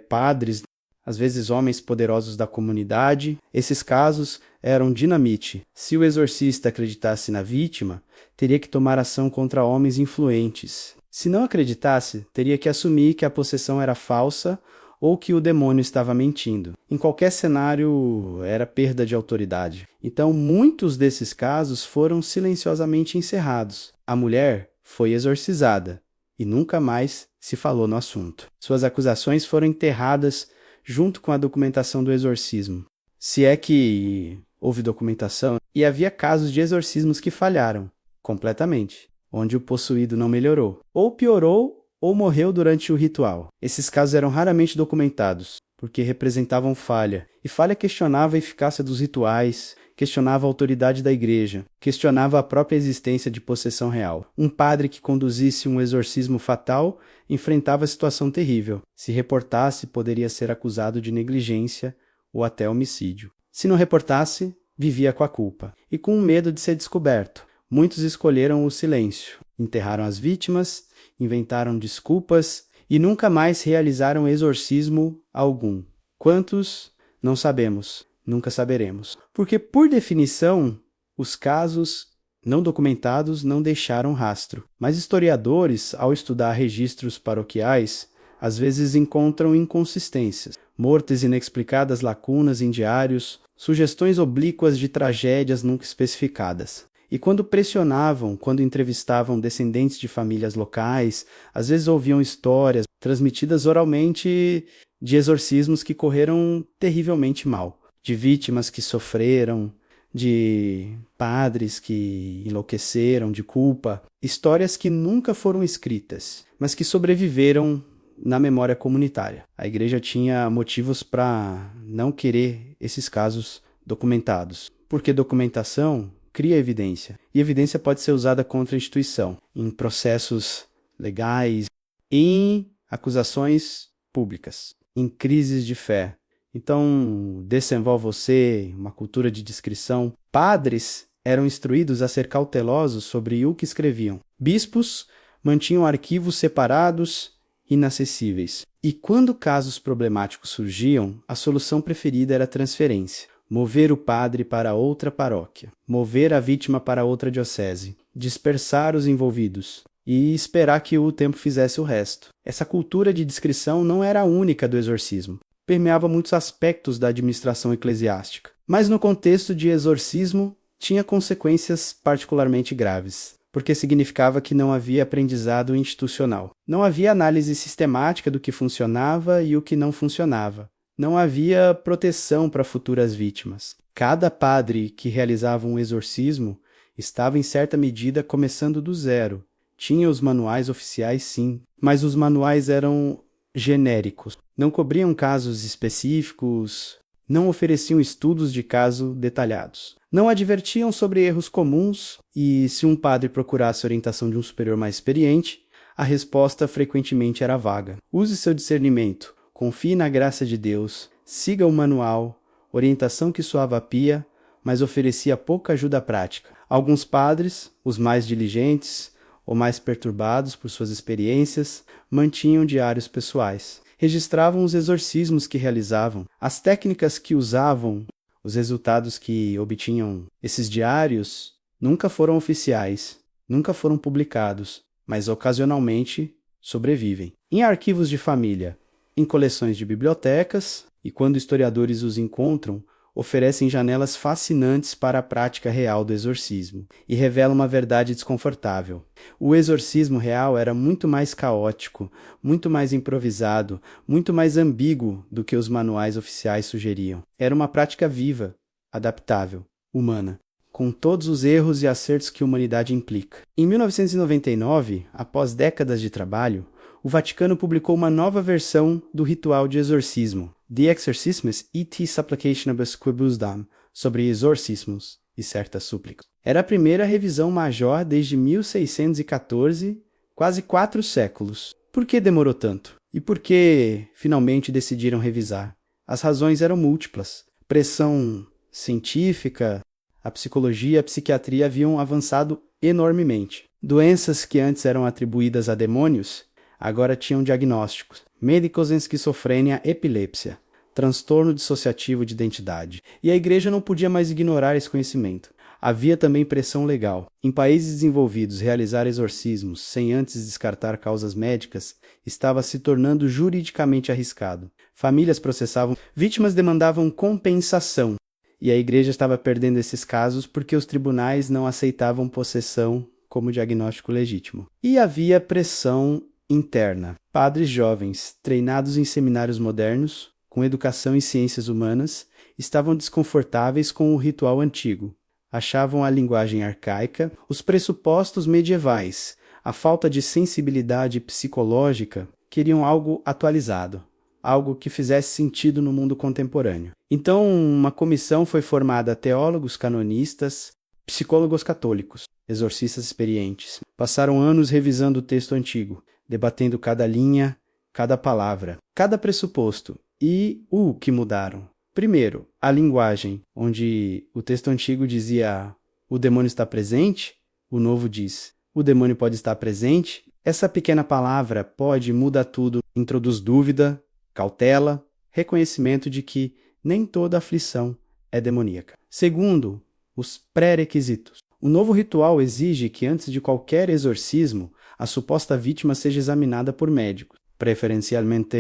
padres, às vezes homens poderosos da comunidade. Esses casos eram dinamite. Se o exorcista acreditasse na vítima, teria que tomar ação contra homens influentes. Se não acreditasse, teria que assumir que a possessão era falsa ou que o demônio estava mentindo. Em qualquer cenário, era perda de autoridade. Então, muitos desses casos foram silenciosamente encerrados. A mulher foi exorcizada e nunca mais se falou no assunto. Suas acusações foram enterradas junto com a documentação do exorcismo. Se é que houve documentação, e havia casos de exorcismos que falharam completamente, onde o possuído não melhorou, ou piorou ou morreu durante o ritual. Esses casos eram raramente documentados, porque representavam falha, e falha questionava a eficácia dos rituais, questionava a autoridade da igreja, questionava a própria existência de possessão real. Um padre que conduzisse um exorcismo fatal enfrentava situação terrível. Se reportasse, poderia ser acusado de negligência ou até homicídio. Se não reportasse, vivia com a culpa e com medo de ser descoberto. Muitos escolheram o silêncio, enterraram as vítimas, inventaram desculpas e nunca mais realizaram exorcismo algum. Quantos? Não sabemos. Nunca saberemos. Porque, por definição, os casos não documentados não deixaram rastro. Mas historiadores, ao estudar registros paroquiais, às vezes encontram inconsistências, mortes inexplicadas, lacunas em diários, sugestões oblíquas de tragédias nunca especificadas. E quando pressionavam, quando entrevistavam descendentes de famílias locais, às vezes ouviam histórias transmitidas oralmente de exorcismos que correram terrivelmente mal, de vítimas que sofreram, de padres que enlouqueceram de culpa, histórias que nunca foram escritas, mas que sobreviveram na memória comunitária. A igreja tinha motivos para não querer esses casos documentados, porque documentação cria evidência, e evidência pode ser usada contra a instituição, em processos legais, em acusações públicas, em crises de fé. Então, desenvolve você uma cultura de discrição. Padres eram instruídos a ser cautelosos sobre o que escreviam. Bispos mantinham arquivos separados, inacessíveis. E quando casos problemáticos surgiam, a solução preferida era a transferência. Mover o padre para outra paróquia, mover a vítima para outra diocese, dispersar os envolvidos e esperar que o tempo fizesse o resto. Essa cultura de discrição não era a única do exorcismo. Permeava muitos aspectos da administração eclesiástica. Mas no contexto de exorcismo, tinha consequências particularmente graves, porque significava que não havia aprendizado institucional. Não havia análise sistemática do que funcionava e o que não funcionava. Não havia proteção para futuras vítimas. Cada padre que realizava um exorcismo estava, em certa medida, começando do zero. Tinha os manuais oficiais, sim, mas os manuais eram genéricos. Não cobriam casos específicos, não ofereciam estudos de caso detalhados. Não advertiam sobre erros comuns e, se um padre procurasse a orientação de um superior mais experiente, a resposta frequentemente era vaga. Use seu discernimento, confie na graça de Deus, siga o manual, orientação que soava pia, mas oferecia pouca ajuda prática. Alguns padres, os mais diligentes ou mais perturbados por suas experiências, mantinham diários pessoais. Registravam os exorcismos que realizavam, as técnicas que usavam, os resultados que obtinham. Esses diários nunca foram oficiais, nunca foram publicados, mas ocasionalmente sobrevivem. Em arquivos de família, em coleções de bibliotecas, e quando historiadores os encontram, oferecem janelas fascinantes para a prática real do exorcismo e revelam uma verdade desconfortável. O exorcismo real era muito mais caótico, muito mais improvisado, muito mais ambíguo do que os manuais oficiais sugeriam. Era uma prática viva, adaptável, humana, com todos os erros e acertos que a humanidade implica. Em 1999, após décadas de trabalho, o Vaticano publicou uma nova versão do ritual de exorcismo, The Exorcismus et Supplicationibus Quibusdam, sobre exorcismos e certas súplicas. Era a primeira revisão major desde 1614, quase 4 séculos. Por que demorou tanto? E por que finalmente decidiram revisar? As razões eram múltiplas. Pressão científica, a psicologia e a psiquiatria haviam avançado enormemente. Doenças que antes eram atribuídas a demônios agora tinham diagnósticos: médicos em esquizofrênia, epilepsia, transtorno dissociativo de identidade. E a igreja não podia mais ignorar esse conhecimento. Havia também pressão legal. Em países desenvolvidos, realizar exorcismos sem antes descartar causas médicas estava se tornando juridicamente arriscado. Famílias processavam, vítimas demandavam compensação. E a igreja estava perdendo esses casos porque os tribunais não aceitavam possessão como diagnóstico legítimo. E havia pressão interna. Padres jovens, treinados em seminários modernos, com educação em ciências humanas, estavam desconfortáveis com o ritual antigo. Achavam a linguagem arcaica, os pressupostos medievais, a falta de sensibilidade psicológica, queriam algo atualizado, algo que fizesse sentido no mundo contemporâneo. Então, uma comissão foi formada a teólogos canonistas, psicólogos católicos, exorcistas experientes. Passaram anos revisando o texto antigo, debatendo cada linha, cada palavra, cada pressuposto e o que mudaram. Primeiro, a linguagem, onde o texto antigo dizia o demônio está presente, o novo diz o demônio pode estar presente. Essa pequena palavra pode mudar tudo, introduz dúvida, cautela, reconhecimento de que nem toda aflição é demoníaca. Segundo, os pré-requisitos. O novo ritual exige que antes de qualquer exorcismo, a suposta vítima seja examinada por médicos, preferencialmente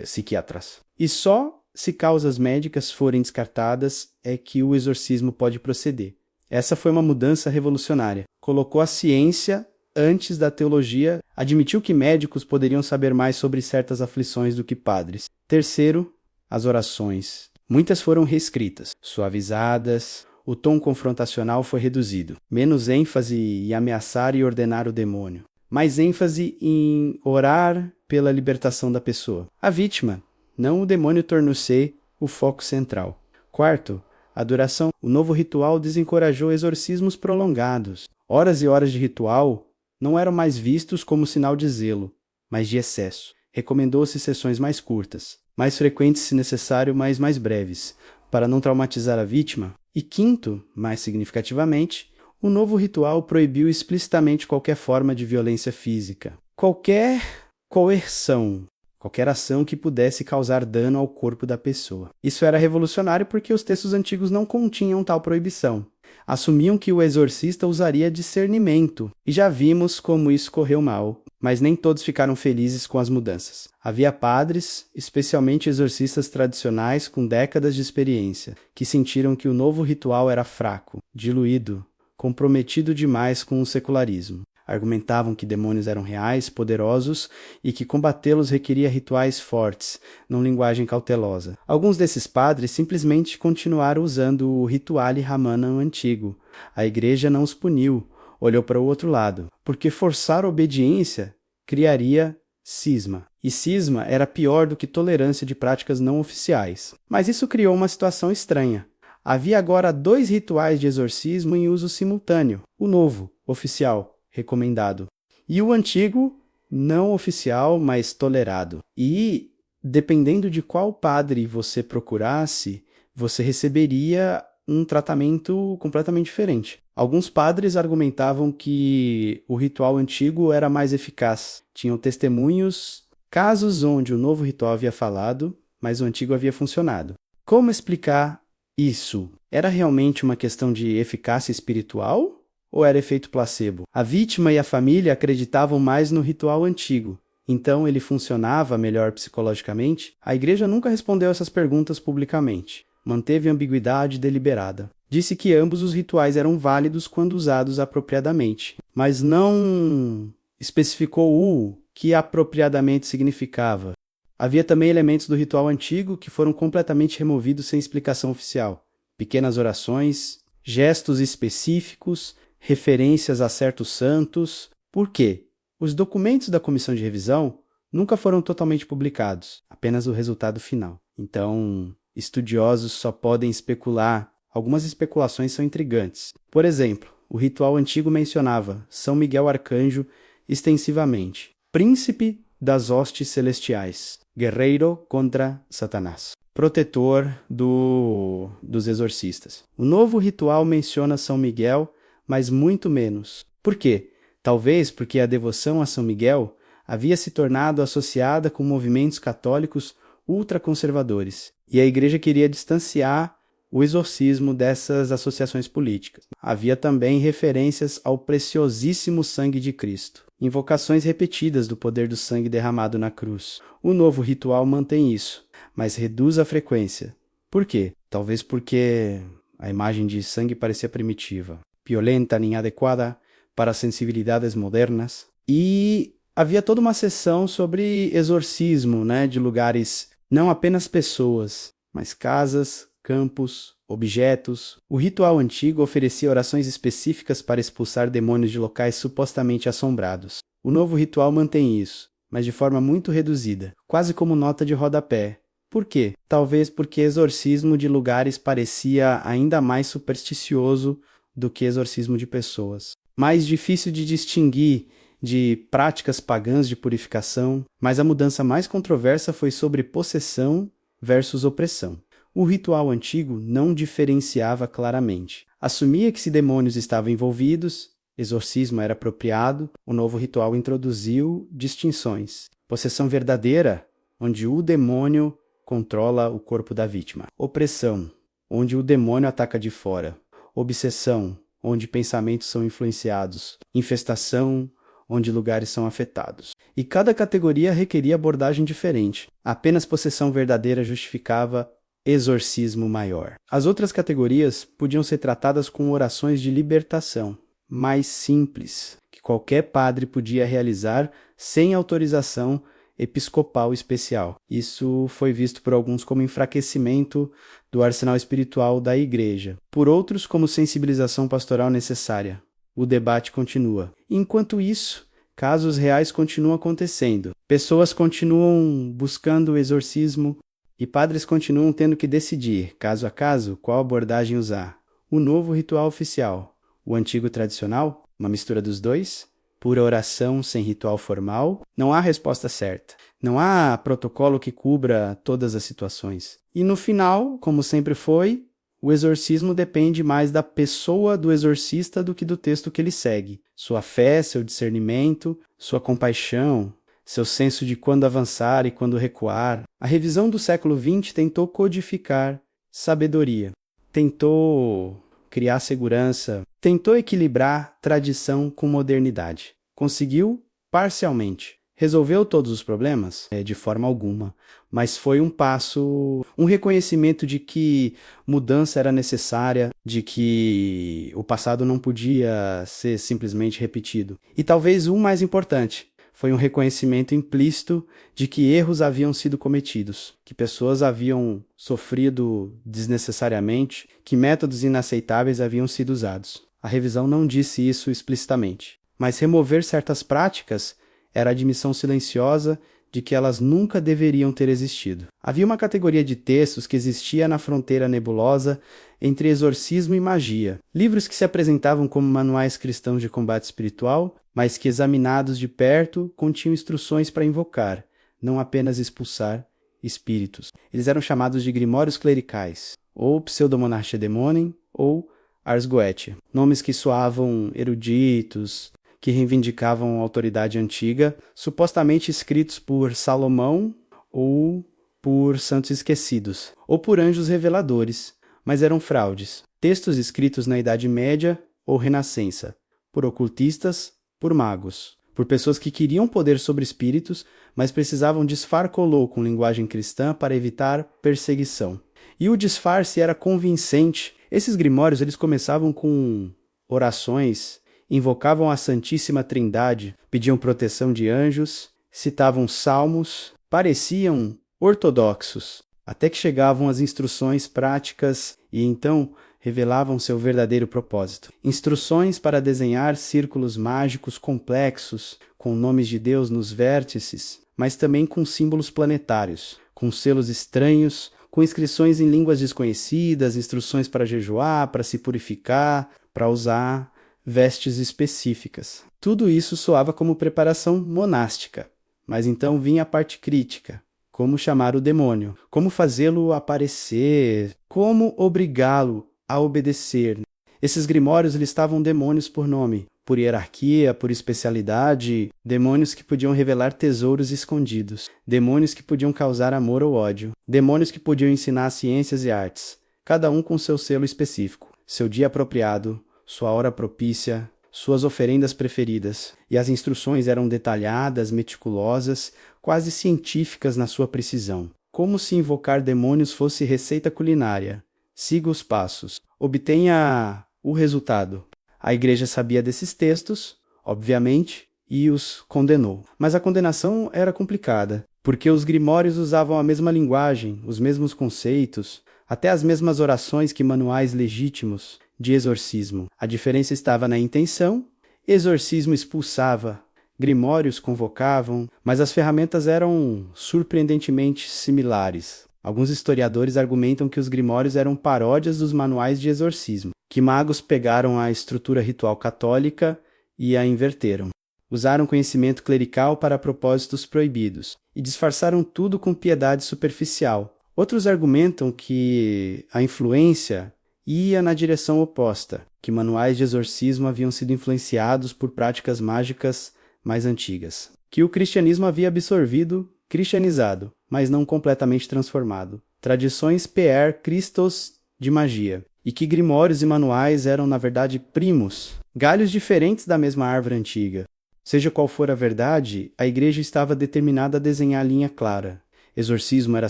psiquiatras. E só se causas médicas forem descartadas é que o exorcismo pode proceder. Essa foi uma mudança revolucionária. Colocou a ciência antes da teologia, admitiu que médicos poderiam saber mais sobre certas aflições do que padres. Terceiro, as orações. Muitas foram reescritas, suavizadas, o tom confrontacional foi reduzido. Menos ênfase em ameaçar e ordenar o demônio. Mais ênfase em orar pela libertação da pessoa. A vítima, não o demônio, tornou-se o foco central. Quarto, a adoração. O novo ritual desencorajou exorcismos prolongados. Horas e horas de ritual não eram mais vistos como sinal de zelo, mas de excesso. Recomendou-se sessões mais curtas, mais frequentes se necessário, mas mais breves, para não traumatizar a vítima. E quinto, mais significativamente, o novo ritual proibiu explicitamente qualquer forma de violência física. Qualquer coerção, qualquer ação que pudesse causar dano ao corpo da pessoa. Isso era revolucionário porque os textos antigos não continham tal proibição. Assumiam que o exorcista usaria discernimento, e já vimos como isso correu mal, mas nem todos ficaram felizes com as mudanças. Havia padres, especialmente exorcistas tradicionais com décadas de experiência, que sentiram que o novo ritual era fraco, diluído, comprometido demais com o secularismo. Argumentavam que demônios eram reais, poderosos e que combatê-los requeria rituais fortes, não linguagem cautelosa. Alguns desses padres simplesmente continuaram usando o rituale Ramanam antigo. A igreja não os puniu, olhou para o outro lado, porque forçar a obediência criaria cisma. E cisma era pior do que tolerância de práticas não oficiais. Mas isso criou uma situação estranha. Havia agora 2 rituais de exorcismo em uso simultâneo. O novo, oficial, recomendado, e o antigo, não oficial, mas tolerado. E, dependendo de qual padre você procurasse, você receberia um tratamento completamente diferente. Alguns padres argumentavam que o ritual antigo era mais eficaz. Tinham testemunhos, casos onde o novo ritual havia falado, mas o antigo havia funcionado. Como explicar isso? Era realmente uma questão de eficácia espiritual? Ou era efeito placebo? A vítima e a família acreditavam mais no ritual antigo, então ele funcionava melhor psicologicamente? A igreja nunca respondeu essas perguntas publicamente. Manteve ambiguidade deliberada. Disse que ambos os rituais eram válidos quando usados apropriadamente, mas não especificou o que apropriadamente significava. Havia também elementos do ritual antigo que foram completamente removidos sem explicação oficial. Pequenas orações, gestos específicos, referências a certos santos. Por quê? Os documentos da comissão de revisão nunca foram totalmente publicados, apenas o resultado final. Então, estudiosos só podem especular. Algumas especulações são intrigantes. Por exemplo, o ritual antigo mencionava São Miguel Arcanjo extensivamente, príncipe das hostes celestiais, guerreiro contra Satanás, protetor dos exorcistas. O novo ritual menciona São Miguel, mas muito menos. Por quê? Talvez porque a devoção a São Miguel havia se tornado associada com movimentos católicos ultraconservadores, e a igreja queria distanciar o exorcismo dessas associações políticas. Havia também referências ao preciosíssimo sangue de Cristo, invocações repetidas do poder do sangue derramado na cruz. O novo ritual mantém isso, mas reduz a frequência. Por quê? Talvez porque a imagem de sangue parecia primitiva, violenta, inadequada para sensibilidades modernas. E havia toda uma sessão sobre exorcismo, de lugares, não apenas pessoas, mas casas, campos, objetos. O ritual antigo oferecia orações específicas para expulsar demônios de locais supostamente assombrados. O novo ritual mantém isso, mas de forma muito reduzida, quase como nota de rodapé. Por quê? Talvez porque exorcismo de lugares parecia ainda mais supersticioso do que exorcismo de pessoas. Mais difícil de distinguir de práticas pagãs de purificação, mas a mudança mais controversa foi sobre possessão versus opressão. O ritual antigo não diferenciava claramente. Assumia que se demônios estavam envolvidos, exorcismo era apropriado. O novo ritual introduziu distinções. Possessão verdadeira, onde o demônio controla o corpo da vítima. Opressão, onde o demônio ataca de fora. Obsessão, onde pensamentos são influenciados. Infestação, onde lugares são afetados. E cada categoria requeria abordagem diferente. Apenas possessão verdadeira justificava exorcismo maior. As outras categorias podiam ser tratadas com orações de libertação, mais simples, que qualquer padre podia realizar sem autorização episcopal especial. Isso foi visto por alguns como enfraquecimento do arsenal espiritual da Igreja, por outros como sensibilização pastoral necessária. O debate continua. Enquanto isso, casos reais continuam acontecendo. Pessoas continuam buscando o exorcismo e padres continuam tendo que decidir, caso a caso, qual abordagem usar. O novo ritual oficial, o antigo tradicional, uma mistura dos dois, pura oração sem ritual formal, não há resposta certa. Não há protocolo que cubra todas as situações. E no final, como sempre foi, o exorcismo depende mais da pessoa do exorcista do que do texto que ele segue. Sua fé, seu discernimento, sua compaixão, seu senso de quando avançar e quando recuar. A revisão do século XX tentou codificar sabedoria, tentou criar segurança, tentou equilibrar tradição com modernidade. Conseguiu parcialmente. Resolveu todos os problemas? De forma alguma. Mas foi um passo, um reconhecimento de que mudança era necessária, de que o passado não podia ser simplesmente repetido. E talvez o mais importante, foi um reconhecimento implícito de que erros haviam sido cometidos, que pessoas haviam sofrido desnecessariamente, que métodos inaceitáveis haviam sido usados. A revisão não disse isso explicitamente, mas remover certas práticas era a admissão silenciosa de que elas nunca deveriam ter existido. Havia uma categoria de textos que existia na fronteira nebulosa entre exorcismo e magia. Livros que se apresentavam como manuais cristãos de combate espiritual, mas que, examinados de perto, continham instruções para invocar, não apenas expulsar espíritos. Eles eram chamados de grimórios clericais, ou pseudomonarchia demonem, ou ars goetia. Nomes que soavam eruditos, que reivindicavam a autoridade antiga, supostamente escritos por Salomão ou por santos esquecidos, ou por anjos reveladores, mas eram fraudes. Textos escritos na Idade Média ou Renascença, por ocultistas, por magos, por pessoas que queriam poder sobre espíritos, mas precisavam disfarçá-lo com linguagem cristã para evitar perseguição. E o disfarce era convincente. Esses grimórios eles começavam com orações, invocavam a Santíssima Trindade, pediam proteção de anjos, citavam salmos, pareciam ortodoxos, até que chegavam as instruções práticas e então revelavam seu verdadeiro propósito. Instruções para desenhar círculos mágicos complexos, com nomes de Deus nos vértices, mas também com símbolos planetários, com selos estranhos, com inscrições em línguas desconhecidas, instruções para jejuar, para se purificar, para usar vestes específicas. Tudo isso soava como preparação monástica. Mas então vinha a parte crítica. Como chamar o demônio? Como fazê-lo aparecer? Como obrigá-lo a obedecer? Esses grimórios listavam demônios por nome, por hierarquia, por especialidade, demônios que podiam revelar tesouros escondidos, demônios que podiam causar amor ou ódio, demônios que podiam ensinar ciências e artes, cada um com seu selo específico, seu dia apropriado, sua hora propícia, suas oferendas preferidas. E as instruções eram detalhadas, meticulosas, quase científicas na sua precisão. Como se invocar demônios fosse receita culinária. Siga os passos. Obtenha o resultado. A Igreja sabia desses textos, obviamente, e os condenou. Mas a condenação era complicada, porque os grimórios usavam a mesma linguagem, os mesmos conceitos, até as mesmas orações que manuais legítimos de exorcismo. A diferença estava na intenção. Exorcismo expulsava, grimórios convocavam, mas as ferramentas eram surpreendentemente similares. Alguns historiadores argumentam que os grimórios eram paródias dos manuais de exorcismo, que magos pegaram a estrutura ritual católica e a inverteram. Usaram conhecimento clerical para propósitos proibidos e disfarçaram tudo com piedade superficial. Outros argumentam que a influência ia na direção oposta, que manuais de exorcismo haviam sido influenciados por práticas mágicas mais antigas, que o cristianismo havia absorvido, cristianizado, mas não completamente transformado, tradições PR Christos de magia, e que grimórios e manuais eram, na verdade, primos, galhos diferentes da mesma árvore antiga. Seja qual for a verdade, a Igreja estava determinada a desenhar a linha clara. Exorcismo era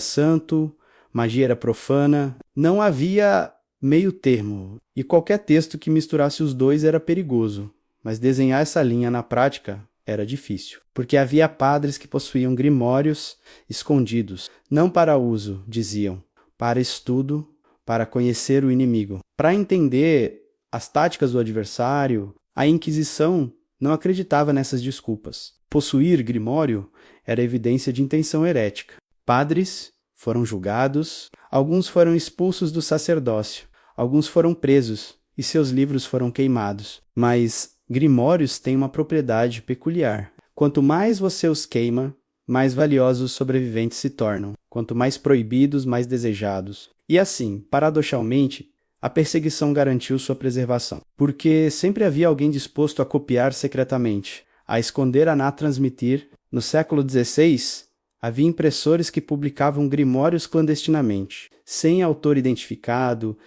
santo, magia era profana, não havia meio termo, e qualquer texto que misturasse os dois era perigoso, mas desenhar essa linha na prática era difícil, porque havia padres que possuíam grimórios escondidos, não para uso, diziam, para estudo, para conhecer o inimigo. Para entender as táticas do adversário, a Inquisição não acreditava nessas desculpas. Possuir grimório era evidência de intenção herética. Padres foram julgados, alguns foram expulsos do sacerdócio, alguns foram presos e seus livros foram queimados. Mas grimórios têm uma propriedade peculiar. Quanto mais você os queima, mais valiosos os sobreviventes se tornam. Quanto mais proibidos, mais desejados. E assim, paradoxalmente, a perseguição garantiu sua preservação, porque sempre havia alguém disposto a copiar secretamente, a esconder, a transmitir. No século XVI, havia impressores que publicavam grimórios clandestinamente, sem autor identificado,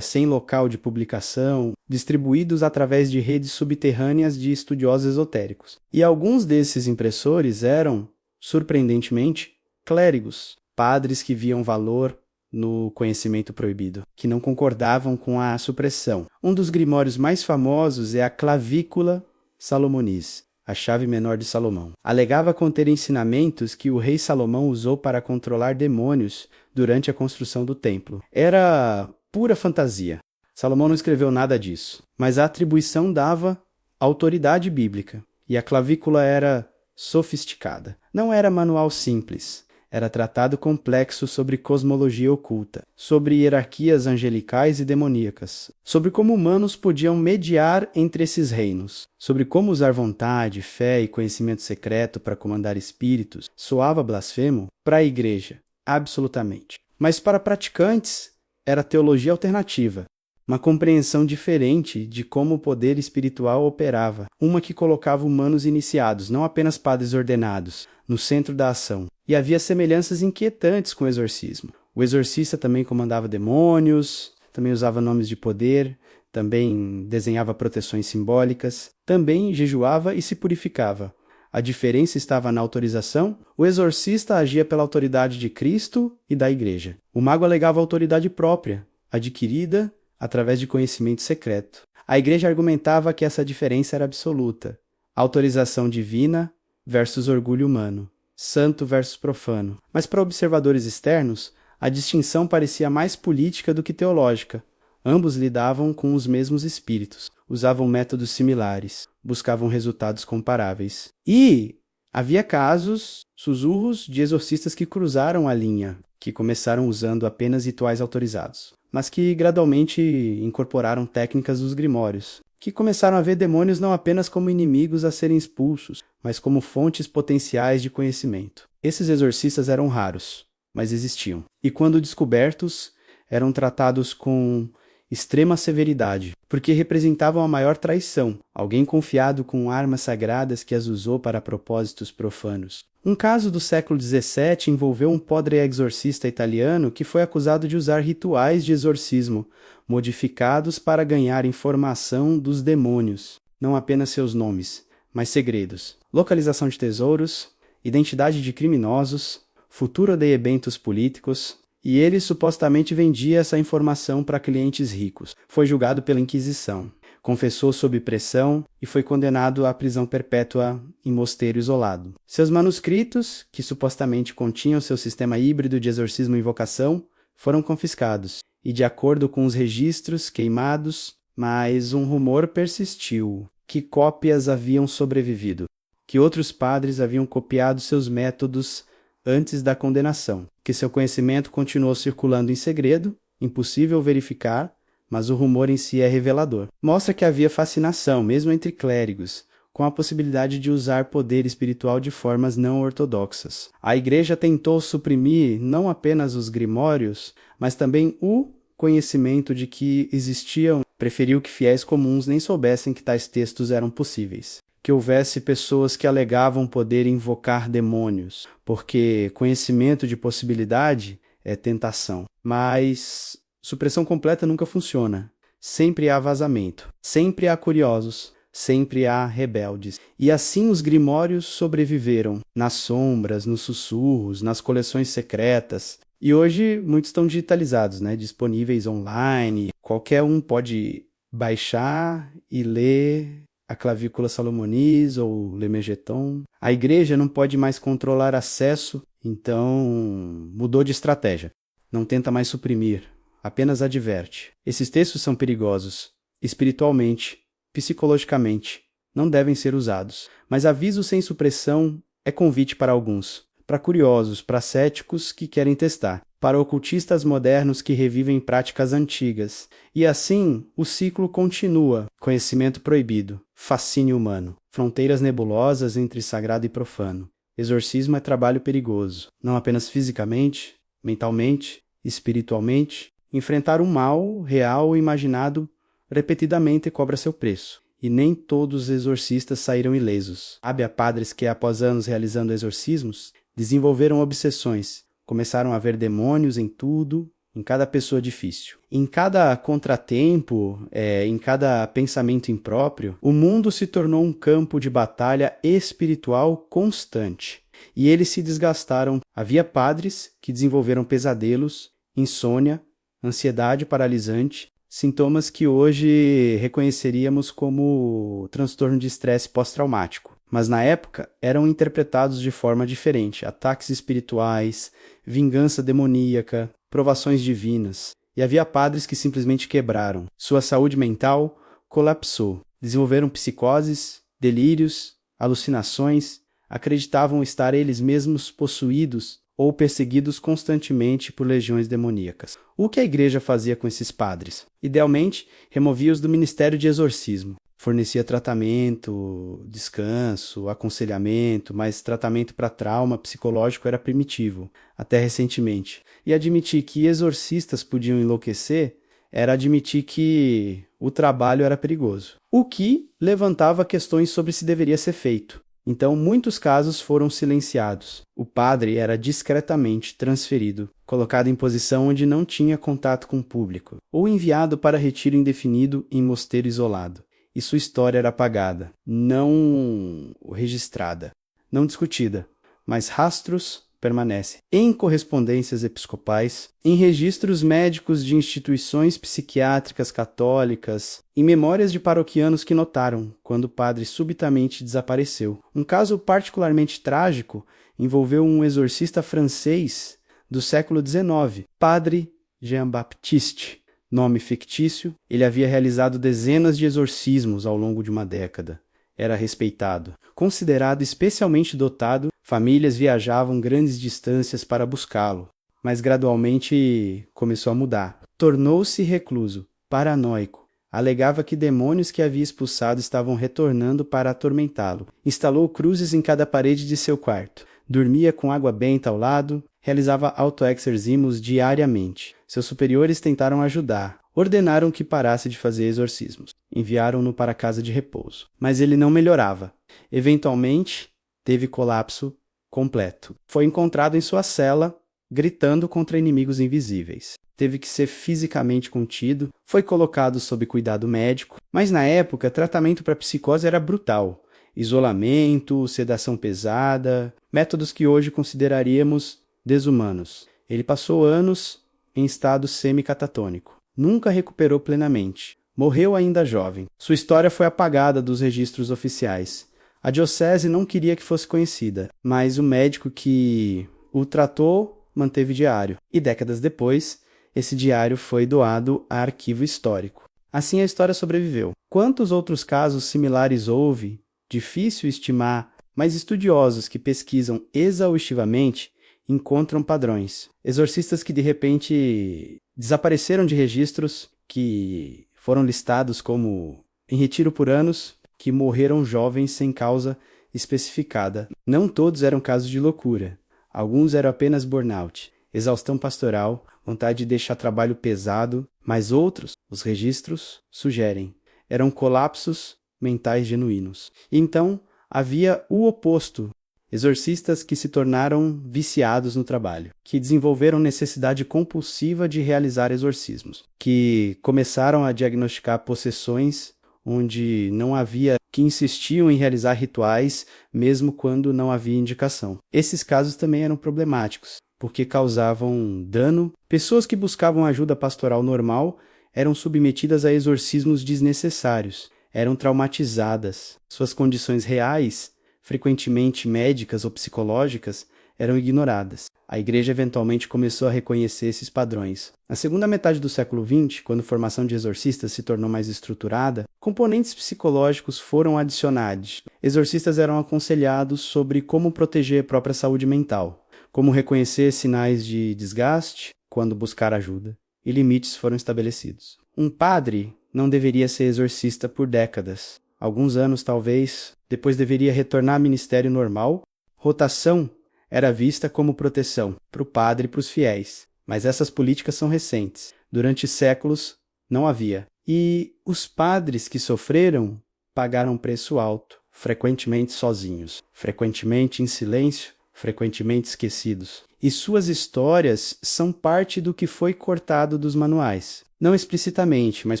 sem local de publicação, distribuídos através de redes subterrâneas de estudiosos esotéricos. E alguns desses impressores eram, surpreendentemente, clérigos, padres que viam valor no conhecimento proibido, que não concordavam com a supressão. Um dos grimórios mais famosos é a Clavícula Salomonis, a chave menor de Salomão. Alegava conter ensinamentos que o rei Salomão usou para controlar demônios durante a construção do templo. Era pura fantasia. Salomão não escreveu nada disso, mas a atribuição dava autoridade bíblica, e a clavícula era sofisticada. Não era manual simples. Era tratado complexo sobre cosmologia oculta, sobre hierarquias angelicais e demoníacas, sobre como humanos podiam mediar entre esses reinos, sobre como usar vontade, fé e conhecimento secreto para comandar espíritos. Soava blasfemo para a igreja, absolutamente. Mas para praticantes, era teologia alternativa, uma compreensão diferente de como o poder espiritual operava, uma que colocava humanos iniciados, não apenas padres ordenados, no centro da ação. E havia semelhanças inquietantes com o exorcismo. O exorcista também comandava demônios, também usava nomes de poder, também desenhava proteções simbólicas, também jejuava e se purificava. A diferença estava na autorização. O exorcista agia pela autoridade de Cristo e da Igreja. O mago alegava autoridade própria, adquirida através de conhecimento secreto. A Igreja argumentava que essa diferença era absoluta. Autorização divina versus orgulho humano. Santo versus profano. Mas para observadores externos, a distinção parecia mais política do que teológica. Ambos lidavam com os mesmos espíritos, usavam métodos similares, buscavam resultados comparáveis. E havia casos, sussurros de exorcistas que cruzaram a linha, que começaram usando apenas rituais autorizados, mas que gradualmente incorporaram técnicas dos grimórios, que começaram a ver demônios não apenas como inimigos a serem expulsos, mas como fontes potenciais de conhecimento. Esses exorcistas eram raros, mas existiam. E quando descobertos, eram tratados com extrema severidade, porque representavam a maior traição, alguém confiado com armas sagradas que as usou para propósitos profanos. Um caso do século XVII envolveu um padre exorcista italiano que foi acusado de usar rituais de exorcismo, modificados para ganhar informação dos demônios, não apenas seus nomes, mas segredos, localização de tesouros, identidade de criminosos, futuro de eventos políticos, e ele supostamente vendia essa informação para clientes ricos. Foi julgado pela Inquisição, confessou sob pressão e foi condenado à prisão perpétua em mosteiro isolado. Seus manuscritos, que supostamente continham seu sistema híbrido de exorcismo e invocação, foram confiscados, e de acordo com os registros queimados, mas um rumor persistiu, que cópias haviam sobrevivido, que outros padres haviam copiado seus métodos antes da condenação, que seu conhecimento continuou circulando em segredo, impossível verificar, mas o rumor em si é revelador. Mostra que havia fascinação, mesmo entre clérigos, com a possibilidade de usar poder espiritual de formas não ortodoxas. A Igreja tentou suprimir não apenas os grimórios, mas também o conhecimento de que existiam, preferiu que fiéis comuns nem soubessem que tais textos eram possíveis. Que houvesse pessoas que alegavam poder invocar demônios, porque conhecimento de possibilidade é tentação. Mas supressão completa nunca funciona. Sempre há vazamento, sempre há curiosos, sempre há rebeldes. E assim os grimórios sobreviveram, nas sombras, nos sussurros, nas coleções secretas. E hoje muitos estão digitalizados, né? Disponíveis online. Qualquer um pode baixar e ler a clavícula Salomonis ou Lemegeton. A igreja não pode mais controlar acesso, então mudou de estratégia. Não tenta mais suprimir, apenas adverte. Esses textos são perigosos, espiritualmente, psicologicamente. Não devem ser usados. Mas aviso sem supressão é convite para alguns. Para curiosos, para céticos que querem testar. Para ocultistas modernos que revivem práticas antigas. E assim, o ciclo continua. Conhecimento proibido. Fascínio humano. Fronteiras nebulosas entre sagrado e profano. Exorcismo é trabalho perigoso. Não apenas fisicamente, mentalmente, espiritualmente. Enfrentar o mal, real ou imaginado, repetidamente cobra seu preço. E nem todos os exorcistas saíram ilesos. Cabe a padres que, após anos realizando exorcismos, desenvolveram obsessões, começaram a ver demônios em tudo, em cada pessoa difícil. Em cada contratempo, em cada pensamento impróprio, o mundo se tornou um campo de batalha espiritual constante. E eles se desgastaram. Havia padres que desenvolveram pesadelos, insônia, ansiedade paralisante, sintomas que hoje reconheceríamos como transtorno de estresse pós-traumático. Mas na época eram interpretados de forma diferente. Ataques espirituais, vingança demoníaca, provações divinas. E havia padres que simplesmente quebraram. Sua saúde mental colapsou. Desenvolveram psicoses, delírios, alucinações, acreditavam estar eles mesmos possuídos ou perseguidos constantemente por legiões demoníacas. O que a igreja fazia com esses padres? Idealmente, removia-os do ministério de exorcismo. Fornecia tratamento, descanso, aconselhamento, mas tratamento para trauma psicológico era primitivo, até recentemente. E admitir que exorcistas podiam enlouquecer era admitir que o trabalho era perigoso. O que levantava questões sobre se deveria ser feito. Então, muitos casos foram silenciados. O padre era discretamente transferido, colocado em posição onde não tinha contato com o público, ou enviado para retiro indefinido em mosteiro isolado. E sua história era apagada, não registrada, não discutida, mas rastros permanecem em correspondências episcopais, em registros médicos de instituições psiquiátricas católicas, em memórias de paroquianos que notaram quando o padre subitamente desapareceu. Um caso particularmente trágico envolveu um exorcista francês do século XIX, Padre Jean-Baptiste. Nome fictício, ele havia realizado dezenas de exorcismos ao longo de uma década. Era respeitado. Considerado especialmente dotado, famílias viajavam grandes distâncias para buscá-lo, mas gradualmente começou a mudar. Tornou-se recluso, paranoico. Alegava que demônios que havia expulsado estavam retornando para atormentá-lo. Instalou cruzes em cada parede de seu quarto. Dormia com água benta ao lado, realizava autoexorcismos diariamente. Seus superiores tentaram ajudar. Ordenaram que parasse de fazer exorcismos. Enviaram-no para a casa de repouso. Mas ele não melhorava. Eventualmente, teve colapso completo. Foi encontrado em sua cela, gritando contra inimigos invisíveis. Teve que ser fisicamente contido, foi colocado sob cuidado médico, mas na época, tratamento para psicose era brutal. Isolamento, sedação pesada, métodos que hoje consideraríamos desumanos. Ele passou anos em estado semi-catatônico. Nunca recuperou plenamente. Morreu ainda jovem. Sua história foi apagada dos registros oficiais. A diocese não queria que fosse conhecida, mas o médico que o tratou manteve diário. E décadas depois, esse diário foi doado a arquivo histórico. Assim a história sobreviveu. Quantos outros casos similares houve? Difícil estimar, mas estudiosos que pesquisam exaustivamente encontram padrões. Exorcistas que de repente desapareceram de registros, que foram listados como em retiro por anos, que morreram jovens sem causa especificada. Não todos eram casos de loucura. Alguns eram apenas burnout, exaustão pastoral, vontade de deixar trabalho pesado, mas outros, os registros sugerem, eram colapsos mentais genuínos. Então, havia o oposto. Exorcistas que se tornaram viciados no trabalho, que desenvolveram necessidade compulsiva de realizar exorcismos, que começaram a diagnosticar possessões onde não havia, que insistiam em realizar rituais mesmo quando não havia indicação. Esses casos também eram problemáticos. porque causavam dano. Pessoas que buscavam ajuda pastoral normal eram submetidas a exorcismos desnecessários, eram traumatizadas. Suas condições reais, frequentemente médicas ou psicológicas, eram ignoradas. A igreja eventualmente começou a reconhecer esses padrões. Na segunda metade do século XX, quando a formação de exorcistas se tornou mais estruturada, componentes psicológicos foram adicionados. Exorcistas eram aconselhados sobre como proteger a própria saúde mental, como reconhecer sinais de desgaste quando buscar ajuda, e limites foram estabelecidos. Um padre não deveria ser exorcista por décadas. Alguns anos, talvez, depois deveria retornar ao ministério normal. Rotação era vista como proteção para o padre e para os fiéis, mas essas políticas são recentes. Durante séculos, não havia. E os padres que sofreram pagaram um preço alto, frequentemente sozinhos, frequentemente em silêncio, frequentemente esquecidos. E suas histórias são parte do que foi cortado dos manuais. Não explicitamente, mas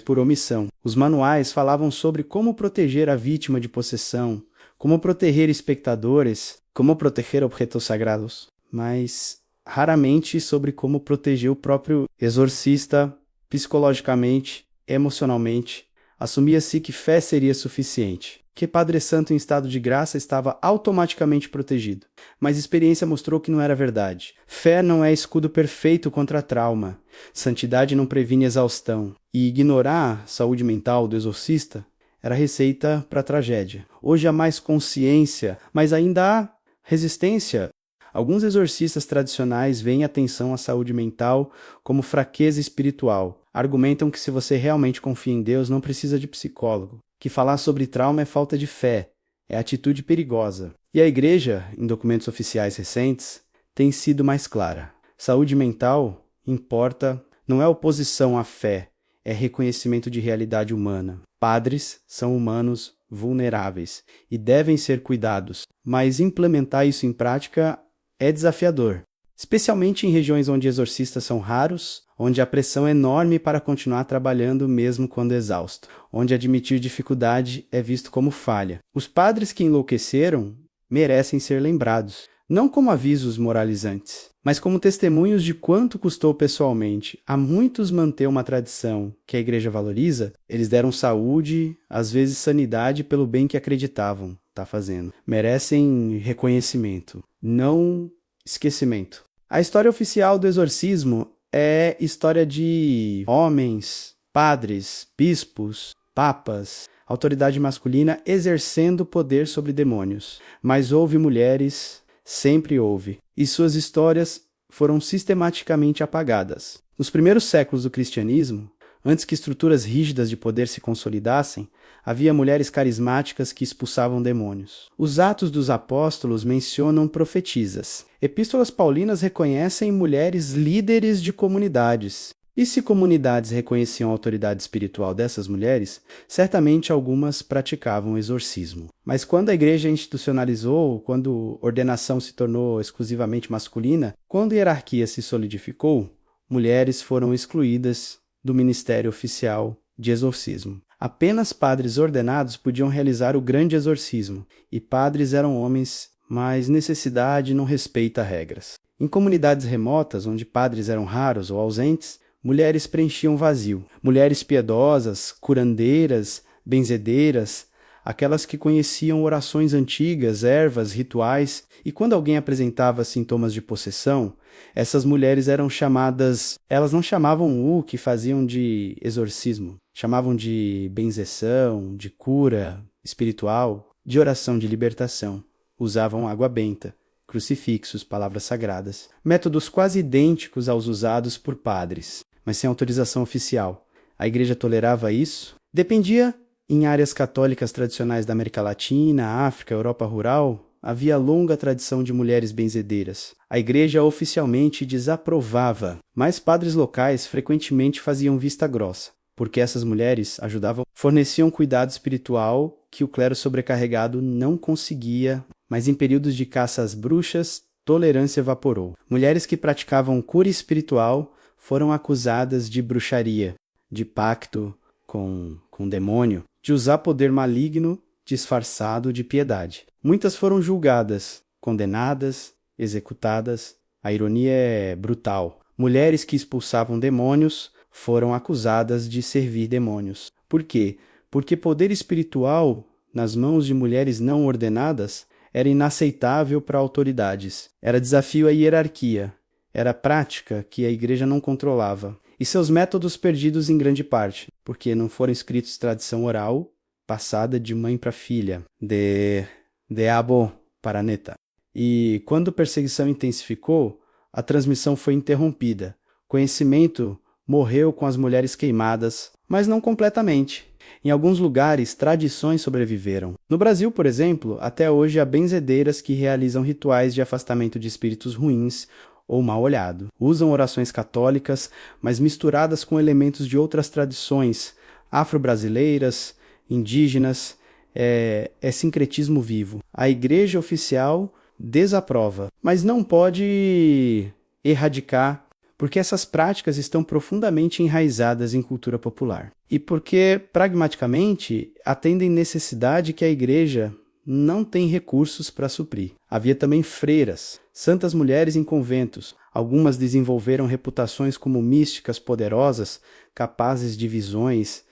por omissão. Os manuais falavam sobre como proteger a vítima de possessão, como proteger espectadores, como proteger objetos sagrados, mas raramente sobre como proteger o próprio exorcista psicologicamente, emocionalmente. Assumia-se que fé seria suficiente, que Padre Santo em estado de graça estava automaticamente protegido. Mas a experiência mostrou que não era verdade. Fé não é escudo perfeito contra trauma. Santidade não previne exaustão. E ignorar a saúde mental do exorcista era receita para a tragédia. Hoje há mais consciência, mas ainda há resistência. Alguns exorcistas tradicionais veem atenção à saúde mental como fraqueza espiritual. Argumentam que se você realmente confia em Deus, não precisa de psicólogo. Que falar sobre trauma é falta de fé, é atitude perigosa. E a igreja, em documentos oficiais recentes, tem sido mais clara. Saúde mental importa, não é oposição à fé, é reconhecimento de realidade humana. Padres são humanos vulneráveis e devem ser cuidados, mas implementar isso em prática é desafiador, especialmente em regiões onde exorcistas são raros, onde a pressão é enorme para continuar trabalhando mesmo quando exausto, onde admitir dificuldade é visto como falha. Os padres que enlouqueceram merecem ser lembrados, não como avisos moralizantes, mas como testemunhos de quanto custou pessoalmente. A muitos manter uma tradição que a igreja valoriza, eles deram saúde, às vezes sanidade pelo bem que acreditavam estar fazendo. Merecem reconhecimento, não esquecimento. A história oficial do exorcismo é história de homens, padres, bispos, papas, autoridade masculina exercendo poder sobre demônios. Mas houve mulheres, sempre houve, e suas histórias foram sistematicamente apagadas. Nos primeiros séculos do cristianismo, antes que estruturas rígidas de poder se consolidassem, havia mulheres carismáticas que expulsavam demônios. Os Atos dos Apóstolos mencionam profetisas. Epístolas paulinas reconhecem mulheres líderes de comunidades. E se comunidades reconheciam a autoridade espiritual dessas mulheres, certamente algumas praticavam exorcismo. Mas quando a igreja institucionalizou, quando a ordenação se tornou exclusivamente masculina, quando a hierarquia se solidificou, mulheres foram excluídas do ministério oficial de exorcismo. Apenas padres ordenados podiam realizar o grande exorcismo, e padres eram homens, mas necessidade não respeita regras. Em comunidades remotas, onde padres eram raros ou ausentes, mulheres preenchiam vazio. Mulheres piedosas, curandeiras, benzedeiras, aquelas que conheciam orações antigas, ervas, rituais, e quando alguém apresentava sintomas de possessão, essas mulheres eram chamadas, elas não chamavam o que faziam de exorcismo, chamavam de benzeção, de cura espiritual, de oração de libertação. Usavam água benta, crucifixos, palavras sagradas, métodos quase idênticos aos usados por padres, mas sem autorização oficial. A igreja tolerava isso? Dependia. Em áreas católicas tradicionais da América Latina, África, Europa rural, havia longa tradição de mulheres benzedeiras. A igreja oficialmente desaprovava, mas padres locais frequentemente faziam vista grossa, porque essas mulheres ajudavam, forneciam cuidado espiritual que o clero sobrecarregado não conseguia, mas em períodos de caça às bruxas, tolerância evaporou. Mulheres que praticavam cura espiritual foram acusadas de bruxaria, de pacto com o demônio, de usar poder maligno disfarçado de piedade. Muitas foram julgadas, condenadas, executadas, A ironia é brutal. Mulheres que expulsavam demônios foram acusadas de servir demônios. Por quê? Porque poder espiritual nas mãos de mulheres não ordenadas era inaceitável para autoridades. Era desafio à hierarquia. Era prática que a igreja não controlava. E seus métodos perdidos em grande parte, porque não foram escritos tradição oral, passada de mãe para filha, de abo para neta. E quando a perseguição intensificou, a transmissão foi interrompida. Conhecimento morreu com as mulheres queimadas, mas não completamente. Em alguns lugares, tradições sobreviveram. No Brasil, por exemplo, até hoje há benzedeiras que realizam rituais de afastamento de espíritos ruins ou mal olhado. Usam orações católicas, mas misturadas com elementos de outras tradições, afro-brasileiras, indígenas, é sincretismo vivo. A igreja oficial desaprova, mas não pode erradicar, porque essas práticas estão profundamente enraizadas em cultura popular. E porque, pragmaticamente, atendem necessidade que a igreja não tem recursos para suprir. Havia também freiras, santas mulheres em conventos. Algumas desenvolveram reputações como místicas poderosas, capazes de visões,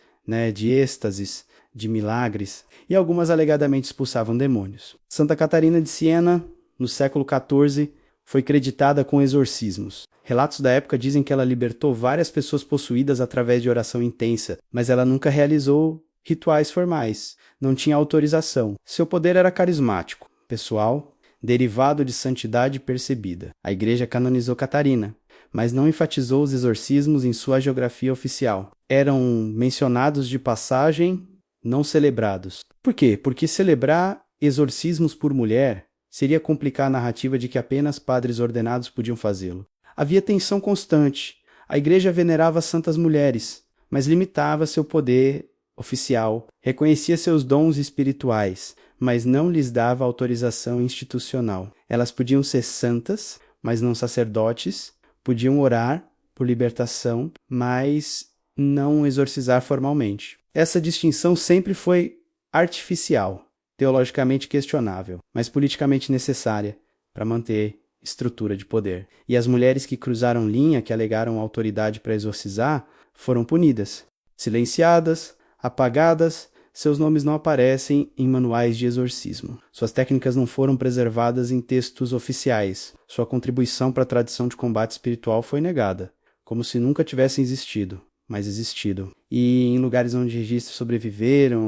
de êxtases, de milagres, e algumas alegadamente expulsavam demônios. Santa Catarina de Siena, no século XIV, foi creditada com exorcismos. Relatos da época dizem que ela libertou várias pessoas possuídas através de oração intensa, mas ela nunca realizou rituais formais, não tinha autorização. Seu poder era carismático, pessoal, derivado de santidade percebida. A igreja canonizou Catarina, mas não enfatizou os exorcismos em sua geografia oficial. Eram mencionados de passagem, não celebrados. Por quê? Porque celebrar exorcismos por mulher seria complicar a narrativa de que apenas padres ordenados podiam fazê-lo. Havia tensão constante. A igreja venerava santas mulheres, mas limitava seu poder oficial, reconhecia seus dons espirituais, mas não lhes dava autorização institucional. Elas podiam ser santas, mas não sacerdotes, podiam orar por libertação, mas não exorcizar formalmente. Essa distinção sempre foi artificial, teologicamente questionável, mas politicamente necessária para manter estrutura de poder. E as mulheres que cruzaram linha, que alegaram autoridade para exorcizar, foram punidas, silenciadas, apagadas, seus nomes não aparecem em manuais de exorcismo. Suas técnicas não foram preservadas em textos oficiais. Sua contribuição para a tradição de combate espiritual foi negada, como se nunca tivessem existido, mas existido. E em lugares onde registros sobreviveram,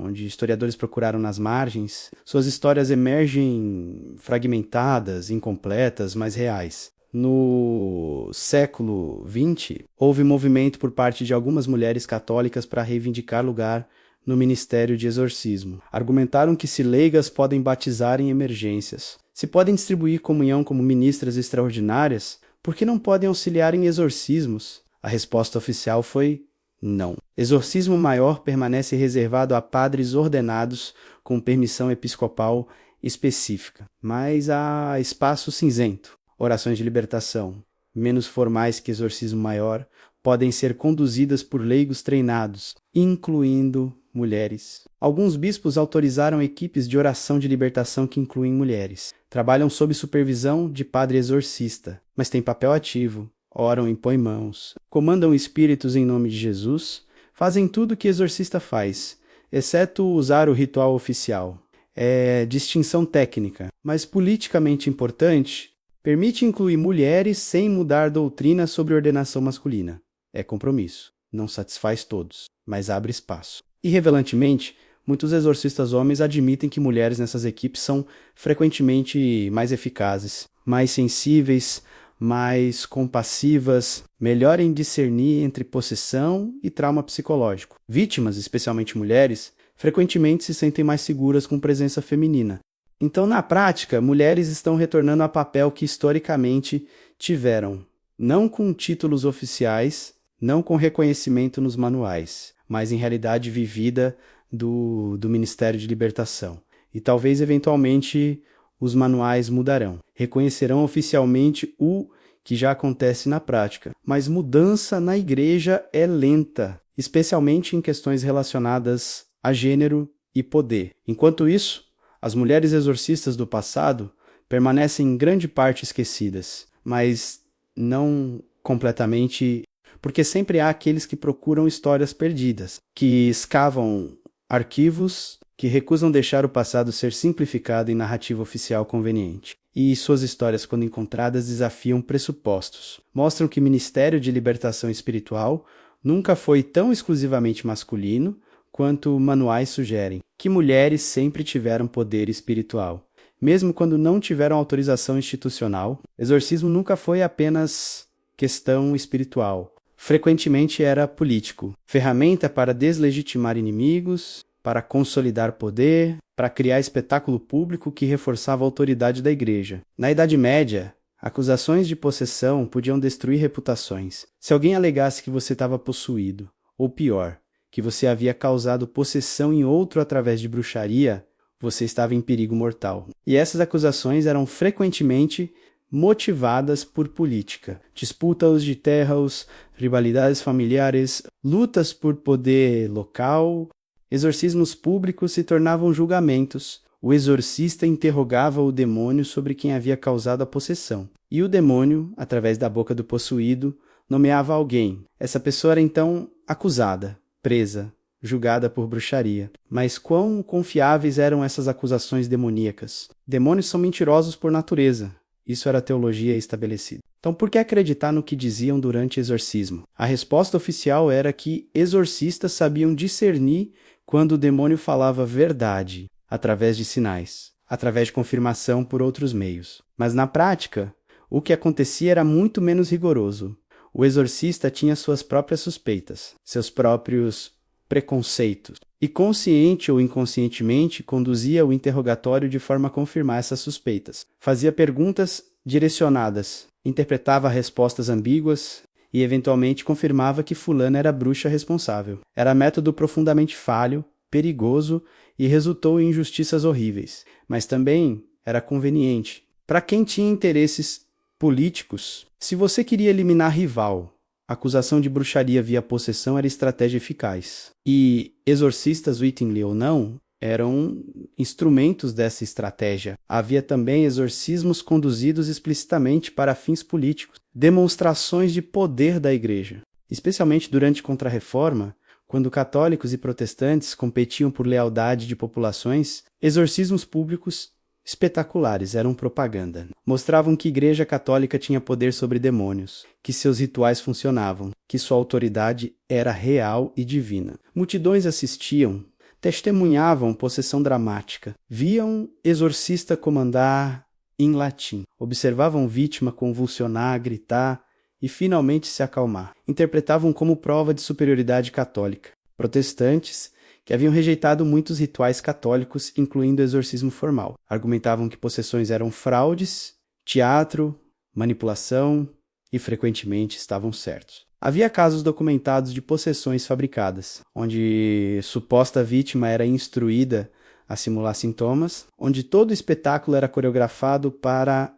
onde historiadores procuraram nas margens, suas histórias emergem fragmentadas, incompletas, mas reais. No século XX, houve movimento por parte de algumas mulheres católicas para reivindicar lugar no ministério de exorcismo. Argumentaram que se leigas podem batizar em emergências, se podem distribuir comunhão como ministras extraordinárias, por que não podem auxiliar em exorcismos? A resposta oficial foi não. Exorcismo maior permanece reservado a padres ordenados com permissão episcopal específica, mas há espaço cinzento. Orações de libertação, menos formais que exorcismo maior, podem ser conduzidas por leigos treinados, incluindo mulheres. Alguns bispos autorizaram equipes de oração de libertação que incluem mulheres. Trabalham sob supervisão de padre exorcista, mas têm papel ativo, oram e impõem mãos, comandam espíritos em nome de Jesus, fazem tudo o que exorcista faz, exceto usar o ritual oficial. É distinção técnica, mas politicamente importante. Permite incluir mulheres sem mudar doutrina sobre ordenação masculina. É compromisso. Não satisfaz todos, mas abre espaço. Irrevelantemente, muitos exorcistas homens admitem que mulheres nessas equipes são frequentemente mais eficazes, mais sensíveis, mais compassivas, melhor em discernir entre possessão e trauma psicológico. Vítimas, especialmente mulheres, frequentemente se sentem mais seguras com presença feminina. Então, na prática, mulheres estão retornando a papel que historicamente tiveram, não com títulos oficiais, não com reconhecimento nos manuais, mas em realidade vivida do Ministério de Libertação. E talvez, eventualmente, os manuais mudarão. Reconhecerão oficialmente o que já acontece na prática. Mas mudança na igreja é lenta, especialmente em questões relacionadas a gênero e poder. Enquanto isso, as mulheres exorcistas do passado permanecem em grande parte esquecidas, mas não completamente, porque sempre há aqueles que procuram histórias perdidas, que escavam arquivos, que recusam deixar o passado ser simplificado em narrativa oficial conveniente. E suas histórias, quando encontradas, desafiam pressupostos. Mostram que o Ministério de Libertação Espiritual nunca foi tão exclusivamente masculino quanto manuais sugerem, que mulheres sempre tiveram poder espiritual. Mesmo quando não tiveram autorização institucional, exorcismo nunca foi apenas questão espiritual. Frequentemente era político, ferramenta para deslegitimar inimigos, para consolidar poder, para criar espetáculo público que reforçava a autoridade da igreja. Na Idade Média, acusações de possessão podiam destruir reputações. Se alguém alegasse que você estava possuído, ou pior, que você havia causado possessão em outro através de bruxaria, você estava em perigo mortal. E essas acusações eram frequentemente motivadas por política. Disputas de terras, rivalidades familiares, lutas por poder local. Exorcismos públicos se tornavam julgamentos. O exorcista interrogava o demônio sobre quem havia causado a possessão. E o demônio, através da boca do possuído, nomeava alguém. Essa pessoa era então acusada, presa, julgada por bruxaria. Mas quão confiáveis eram essas acusações demoníacas? Demônios são mentirosos por natureza. Isso era a teologia estabelecida. Então, por que acreditar no que diziam durante o exorcismo? A resposta oficial era que exorcistas sabiam discernir quando o demônio falava verdade, através de sinais, através de confirmação por outros meios. Mas na prática, o que acontecia era muito menos rigoroso. O exorcista tinha suas próprias suspeitas, seus próprios preconceitos, e consciente ou inconscientemente conduzia o interrogatório de forma a confirmar essas suspeitas. Fazia perguntas direcionadas, interpretava respostas ambíguas e eventualmente confirmava que fulana era a bruxa responsável. Era método profundamente falho, perigoso e resultou em injustiças horríveis, mas também era conveniente. Para quem tinha interesses políticos, se você queria eliminar rival, a acusação de bruxaria via possessão era estratégia eficaz. E exorcistas, Whittingley ou não, eram instrumentos dessa estratégia. Havia também exorcismos conduzidos explicitamente para fins políticos, demonstrações de poder da igreja. Especialmente durante a Contra-Reforma, quando católicos e protestantes competiam por lealdade de populações, exorcismos públicos espetaculares eram propaganda. Mostravam que a Igreja Católica tinha poder sobre demônios, que seus rituais funcionavam, que sua autoridade era real e divina. Multidões assistiam, testemunhavam possessão dramática, viam exorcista comandar em latim, observavam vítima convulsionar, gritar e finalmente se acalmar. Interpretavam como prova de superioridade católica. Protestantes, que haviam rejeitado muitos rituais católicos, incluindo o exorcismo formal. Argumentavam que possessões eram fraudes, teatro, manipulação e frequentemente estavam certos. Havia casos documentados de possessões fabricadas, onde suposta vítima era instruída a simular sintomas, onde todo o espetáculo era coreografado para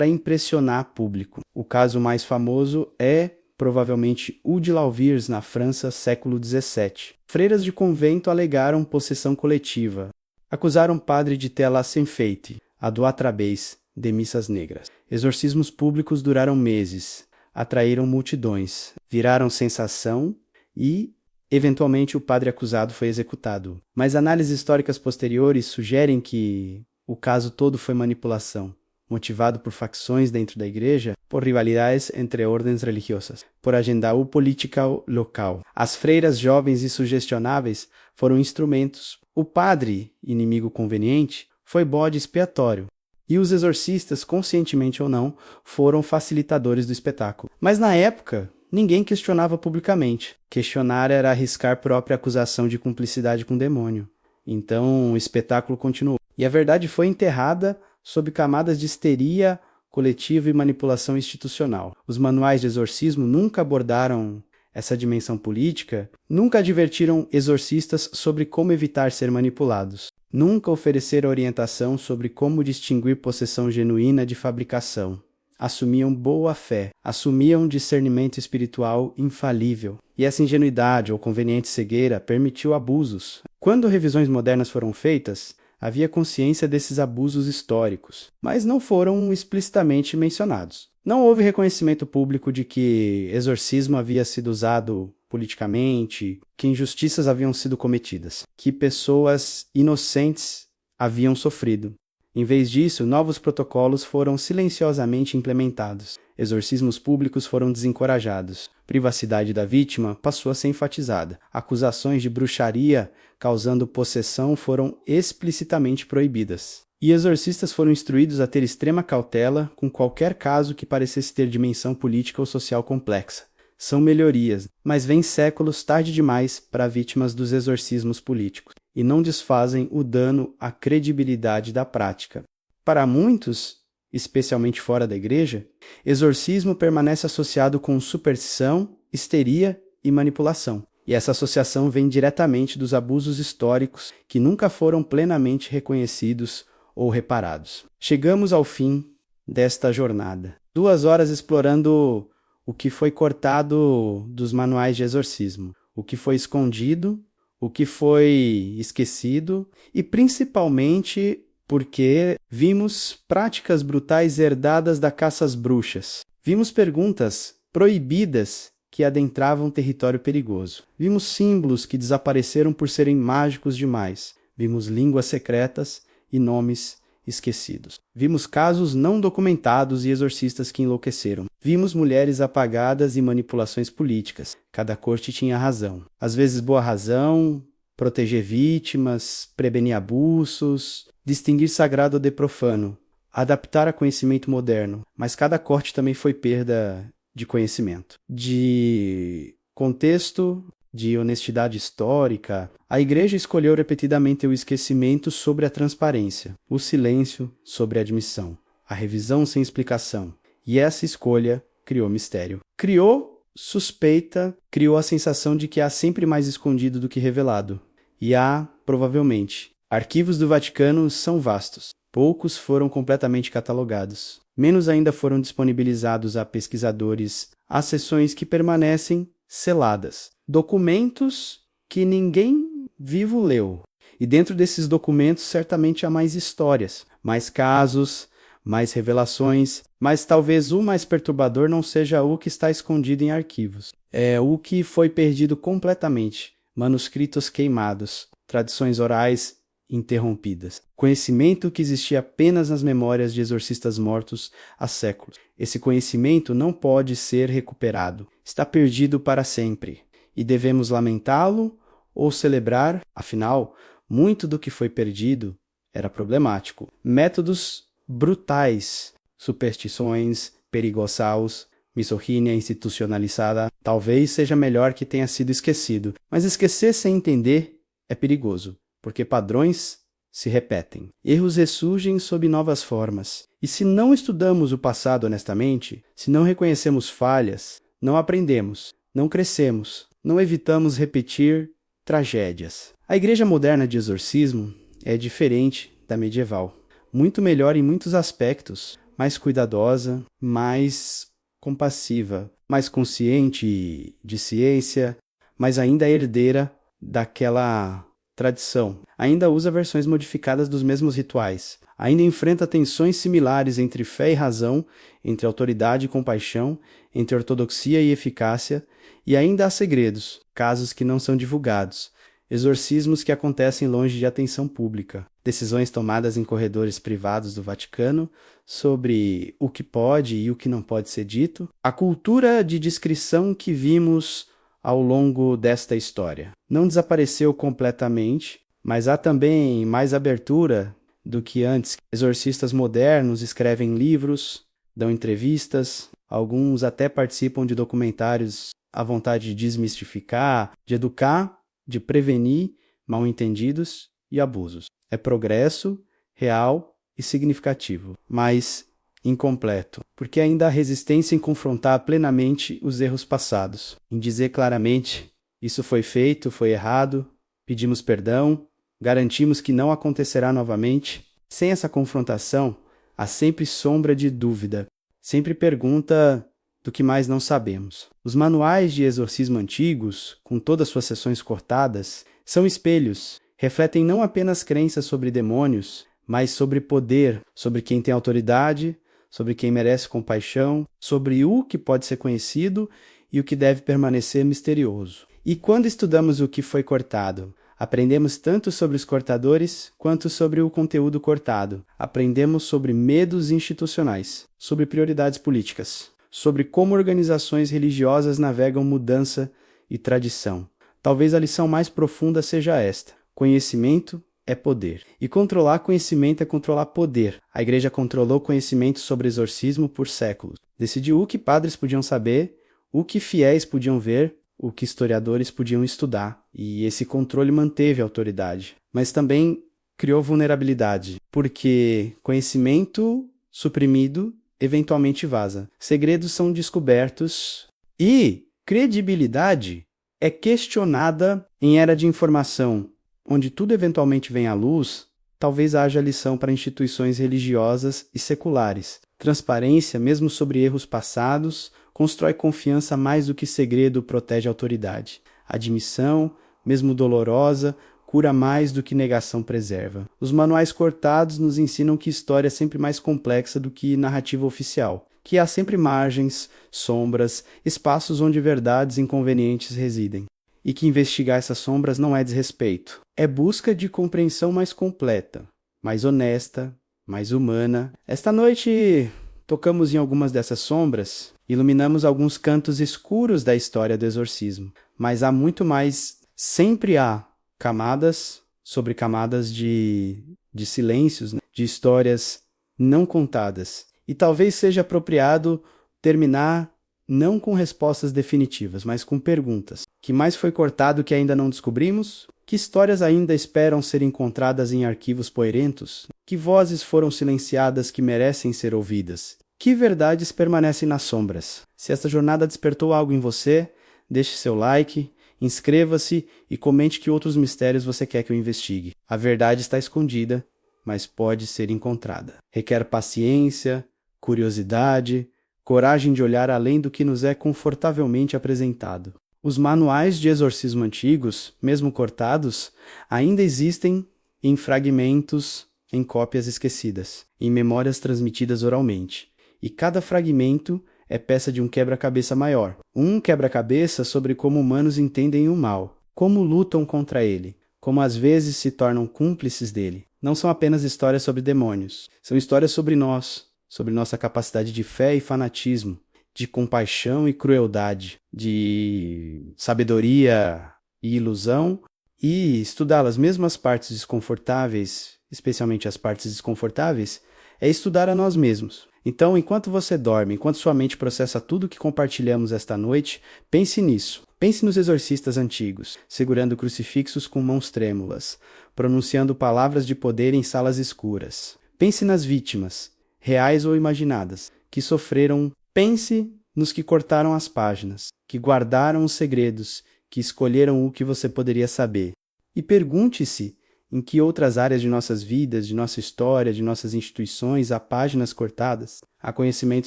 impressionar público. O caso mais famoso é provavelmente o de Lauviers, na França, século XVII. Freiras de convento alegaram possessão coletiva. Acusaram padre de ter la sem feite, a do através de missas negras. Exorcismos públicos duraram meses, atraíram multidões, viraram sensação e, eventualmente, o padre acusado foi executado. Mas análises históricas posteriores sugerem que o caso todo foi manipulação, motivado por facções dentro da igreja, por rivalidades entre ordens religiosas, por agenda política local. As freiras jovens e sugestionáveis foram instrumentos. O padre, inimigo conveniente, foi bode expiatório. E os exorcistas, conscientemente ou não, foram facilitadores do espetáculo. Mas na época, ninguém questionava publicamente. Questionar era arriscar própria acusação de cumplicidade com o demônio. Então o espetáculo continuou. E a verdade foi enterrada sob camadas de histeria coletiva e manipulação institucional. Os manuais de exorcismo nunca abordaram essa dimensão política, nunca advertiram exorcistas sobre como evitar ser manipulados, nunca ofereceram orientação sobre como distinguir possessão genuína de fabricação. Assumiam boa fé, assumiam discernimento espiritual infalível. E essa ingenuidade ou conveniente cegueira permitiu abusos. Quando revisões modernas foram feitas, Havia consciência desses abusos históricos, mas não foram explicitamente mencionados. Não houve reconhecimento público de que exorcismo havia sido usado politicamente, que injustiças haviam sido cometidas, que pessoas inocentes haviam sofrido. Em vez disso, novos protocolos foram silenciosamente implementados. Exorcismos públicos foram desencorajados. Privacidade da vítima passou a ser enfatizada. Acusações de bruxaria causando possessão foram explicitamente proibidas. E exorcistas foram instruídos a ter extrema cautela com qualquer caso que parecesse ter dimensão política ou social complexa. São melhorias, mas vêm séculos tarde demais para vítimas dos exorcismos políticos e não desfazem o dano à credibilidade da prática. Para muitos, especialmente fora da igreja, exorcismo permanece associado com superstição, histeria e manipulação. E essa associação vem diretamente dos abusos históricos que nunca foram plenamente reconhecidos ou reparados. Chegamos ao fim desta jornada. 2 horas explorando o que foi cortado dos manuais de exorcismo, o que foi escondido, o que foi esquecido e principalmente porque vimos práticas brutais herdadas da caça às bruxas. Vimos perguntas proibidas que adentravam território perigoso. Vimos símbolos que desapareceram por serem mágicos demais. Vimos línguas secretas e nomes esquecidos. Vimos casos não documentados e exorcistas que enlouqueceram. Vimos mulheres apagadas e manipulações políticas. Cada corte tinha razão. Às vezes boa razão, proteger vítimas, prevenir abusos, distinguir sagrado de profano, adaptar a conhecimento moderno. Mas cada corte também foi perda de conhecimento, de contexto, de honestidade histórica. A igreja escolheu repetidamente o esquecimento sobre a transparência, o silêncio sobre a admissão, a revisão sem explicação. E essa escolha criou mistério. Criou suspeita, criou a sensação de que há sempre mais escondido do que revelado. E há, provavelmente. Arquivos do Vaticano são vastos. Poucos foram completamente catalogados. Menos ainda foram disponibilizados a pesquisadores. Há seções que permanecem seladas. Documentos que ninguém vivo leu. E dentro desses documentos certamente há mais histórias, mais casos, mais revelações, mas talvez o mais perturbador não seja o que está escondido em arquivos. É o que foi perdido completamente. Manuscritos queimados, tradições orais interrompidas. Conhecimento que existia apenas nas memórias de exorcistas mortos há séculos. Esse conhecimento não pode ser recuperado. Está perdido para sempre. E devemos lamentá-lo ou celebrar, afinal, muito do que foi perdido era problemático. Métodos brutais, superstições, perigossaus, misoginia institucionalizada, talvez seja melhor que tenha sido esquecido. Mas esquecer sem entender é perigoso, porque padrões se repetem. Erros ressurgem sob novas formas. E se não estudamos o passado honestamente, se não reconhecemos falhas, não aprendemos, não crescemos, não evitamos repetir tragédias. A igreja moderna de exorcismo é diferente da medieval. Muito melhor em muitos aspectos, mais cuidadosa, mais compassiva, mais consciente de ciência, mas ainda herdeira daquela tradição. Ainda usa versões modificadas dos mesmos rituais. Ainda enfrenta tensões similares entre fé e razão, entre autoridade e compaixão, entre ortodoxia e eficácia, e ainda há segredos, casos que não são divulgados, exorcismos que acontecem longe de atenção pública, decisões tomadas em corredores privados do Vaticano sobre o que pode e o que não pode ser dito, a cultura de discrição que vimos ao longo desta história. Não desapareceu completamente, mas há também mais abertura do que antes. Exorcistas modernos escrevem livros, dão entrevistas, alguns até participam de documentários à vontade de desmistificar, de educar, de prevenir mal-entendidos e abusos. É progresso real e significativo, mas incompleto, porque ainda há resistência em confrontar plenamente os erros passados, em dizer claramente, isso foi feito, foi errado, pedimos perdão, garantimos que não acontecerá novamente. Sem essa confrontação, há sempre sombra de dúvida, sempre pergunta do que mais não sabemos. Os manuais de exorcismo antigos, com todas suas seções cortadas, são espelhos, refletem não apenas crenças sobre demônios, mas sobre poder, sobre quem tem autoridade, sobre quem merece compaixão, sobre o que pode ser conhecido e o que deve permanecer misterioso. E quando estudamos o que foi cortado, aprendemos tanto sobre os cortadores quanto sobre o conteúdo cortado. Aprendemos sobre medos institucionais, sobre prioridades políticas, sobre como organizações religiosas navegam mudança e tradição. Talvez a lição mais profunda seja esta: conhecimento é poder. E controlar conhecimento é controlar poder. A igreja controlou conhecimento sobre exorcismo por séculos. Decidiu o que padres podiam saber, o que fiéis podiam ver, o que historiadores podiam estudar. E esse controle manteve a autoridade. Mas também criou vulnerabilidade, porque conhecimento suprimido eventualmente vaza. Segredos são descobertos e credibilidade é questionada em era de informação, onde tudo eventualmente vem à luz. Talvez haja lição para instituições religiosas e seculares. Transparência, mesmo sobre erros passados, constrói confiança mais do que segredo protege a autoridade. Admissão, mesmo dolorosa, cura mais do que negação preserva. Os manuais cortados nos ensinam que história é sempre mais complexa do que narrativa oficial, que há sempre margens, sombras, espaços onde verdades inconvenientes residem. E que investigar essas sombras não é desrespeito. É busca de compreensão mais completa, mais honesta, mais humana. Esta noite tocamos em algumas dessas sombras, iluminamos alguns cantos escuros da história do exorcismo. Mas há muito mais, sempre há camadas sobre camadas de silêncios, né? De histórias não contadas. E talvez seja apropriado terminar não com respostas definitivas, mas com perguntas. Que mais foi cortado que ainda não descobrimos? Que histórias ainda esperam ser encontradas em arquivos poeirentos? Que vozes foram silenciadas que merecem ser ouvidas? Que verdades permanecem nas sombras? Se esta jornada despertou algo em você, deixe seu like, inscreva-se e comente que outros mistérios você quer que eu investigue. A verdade está escondida, mas pode ser encontrada. Requer paciência, curiosidade, coragem de olhar além do que nos é confortavelmente apresentado. Os manuais de exorcismo antigos, mesmo cortados, ainda existem em fragmentos, em cópias esquecidas, em memórias transmitidas oralmente. E cada fragmento é peça de um quebra-cabeça maior. Um quebra-cabeça sobre como humanos entendem o mal, como lutam contra ele, como às vezes se tornam cúmplices dele. Não são apenas histórias sobre demônios, são histórias sobre nós, sobre nossa capacidade de fé e fanatismo, de compaixão e crueldade, de sabedoria e ilusão, e estudá-las, mesmo as partes desconfortáveis, especialmente as partes desconfortáveis, é estudar a nós mesmos. Então, enquanto você dorme, enquanto sua mente processa tudo que compartilhamos esta noite, pense nisso. Pense nos exorcistas antigos, segurando crucifixos com mãos trêmulas, pronunciando palavras de poder em salas escuras. Pense nas vítimas, reais ou imaginadas, que sofreram. Pense nos que cortaram as páginas, que guardaram os segredos, que escolheram o que você poderia saber. E pergunte-se em que outras áreas de nossas vidas, de nossa história, de nossas instituições, há páginas cortadas, há conhecimento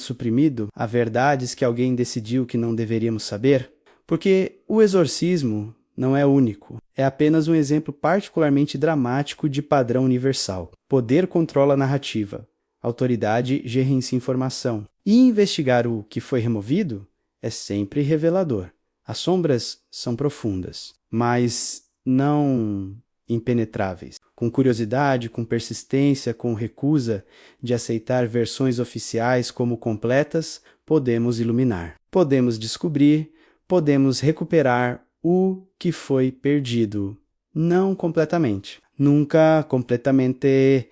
suprimido, há verdades que alguém decidiu que não deveríamos saber? Porque o exorcismo não é único, é apenas um exemplo particularmente dramático de padrão universal. Poder controla a narrativa, autoridade gerencia informação. E investigar o que foi removido é sempre revelador. As sombras são profundas, mas não impenetráveis. Com curiosidade, com persistência, com recusa de aceitar versões oficiais como completas, podemos iluminar. Podemos descobrir, podemos recuperar o que foi perdido. Não completamente. Nunca completamente,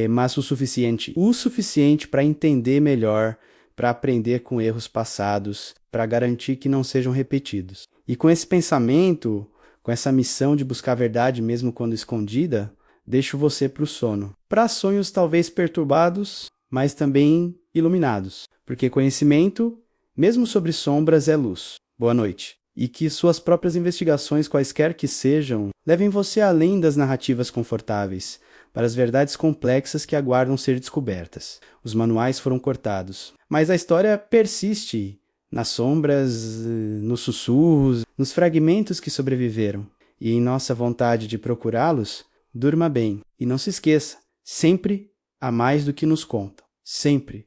mas o suficiente. O suficiente para entender melhor, para aprender com erros passados, para garantir que não sejam repetidos. E com esse pensamento, com essa missão de buscar a verdade mesmo quando escondida, deixo você para o sono. Para sonhos talvez perturbados, mas também iluminados. Porque conhecimento, mesmo sobre sombras, é luz. Boa noite. E que suas próprias investigações, quaisquer que sejam, levem você além das narrativas confortáveis, para as verdades complexas que aguardam ser descobertas. Os manuais foram cortados, mas a história persiste nas sombras, nos sussurros, nos fragmentos que sobreviveram. e em nossa vontade de procurá-los, durma bem. E não se esqueça, sempre há mais do que nos contam. Sempre.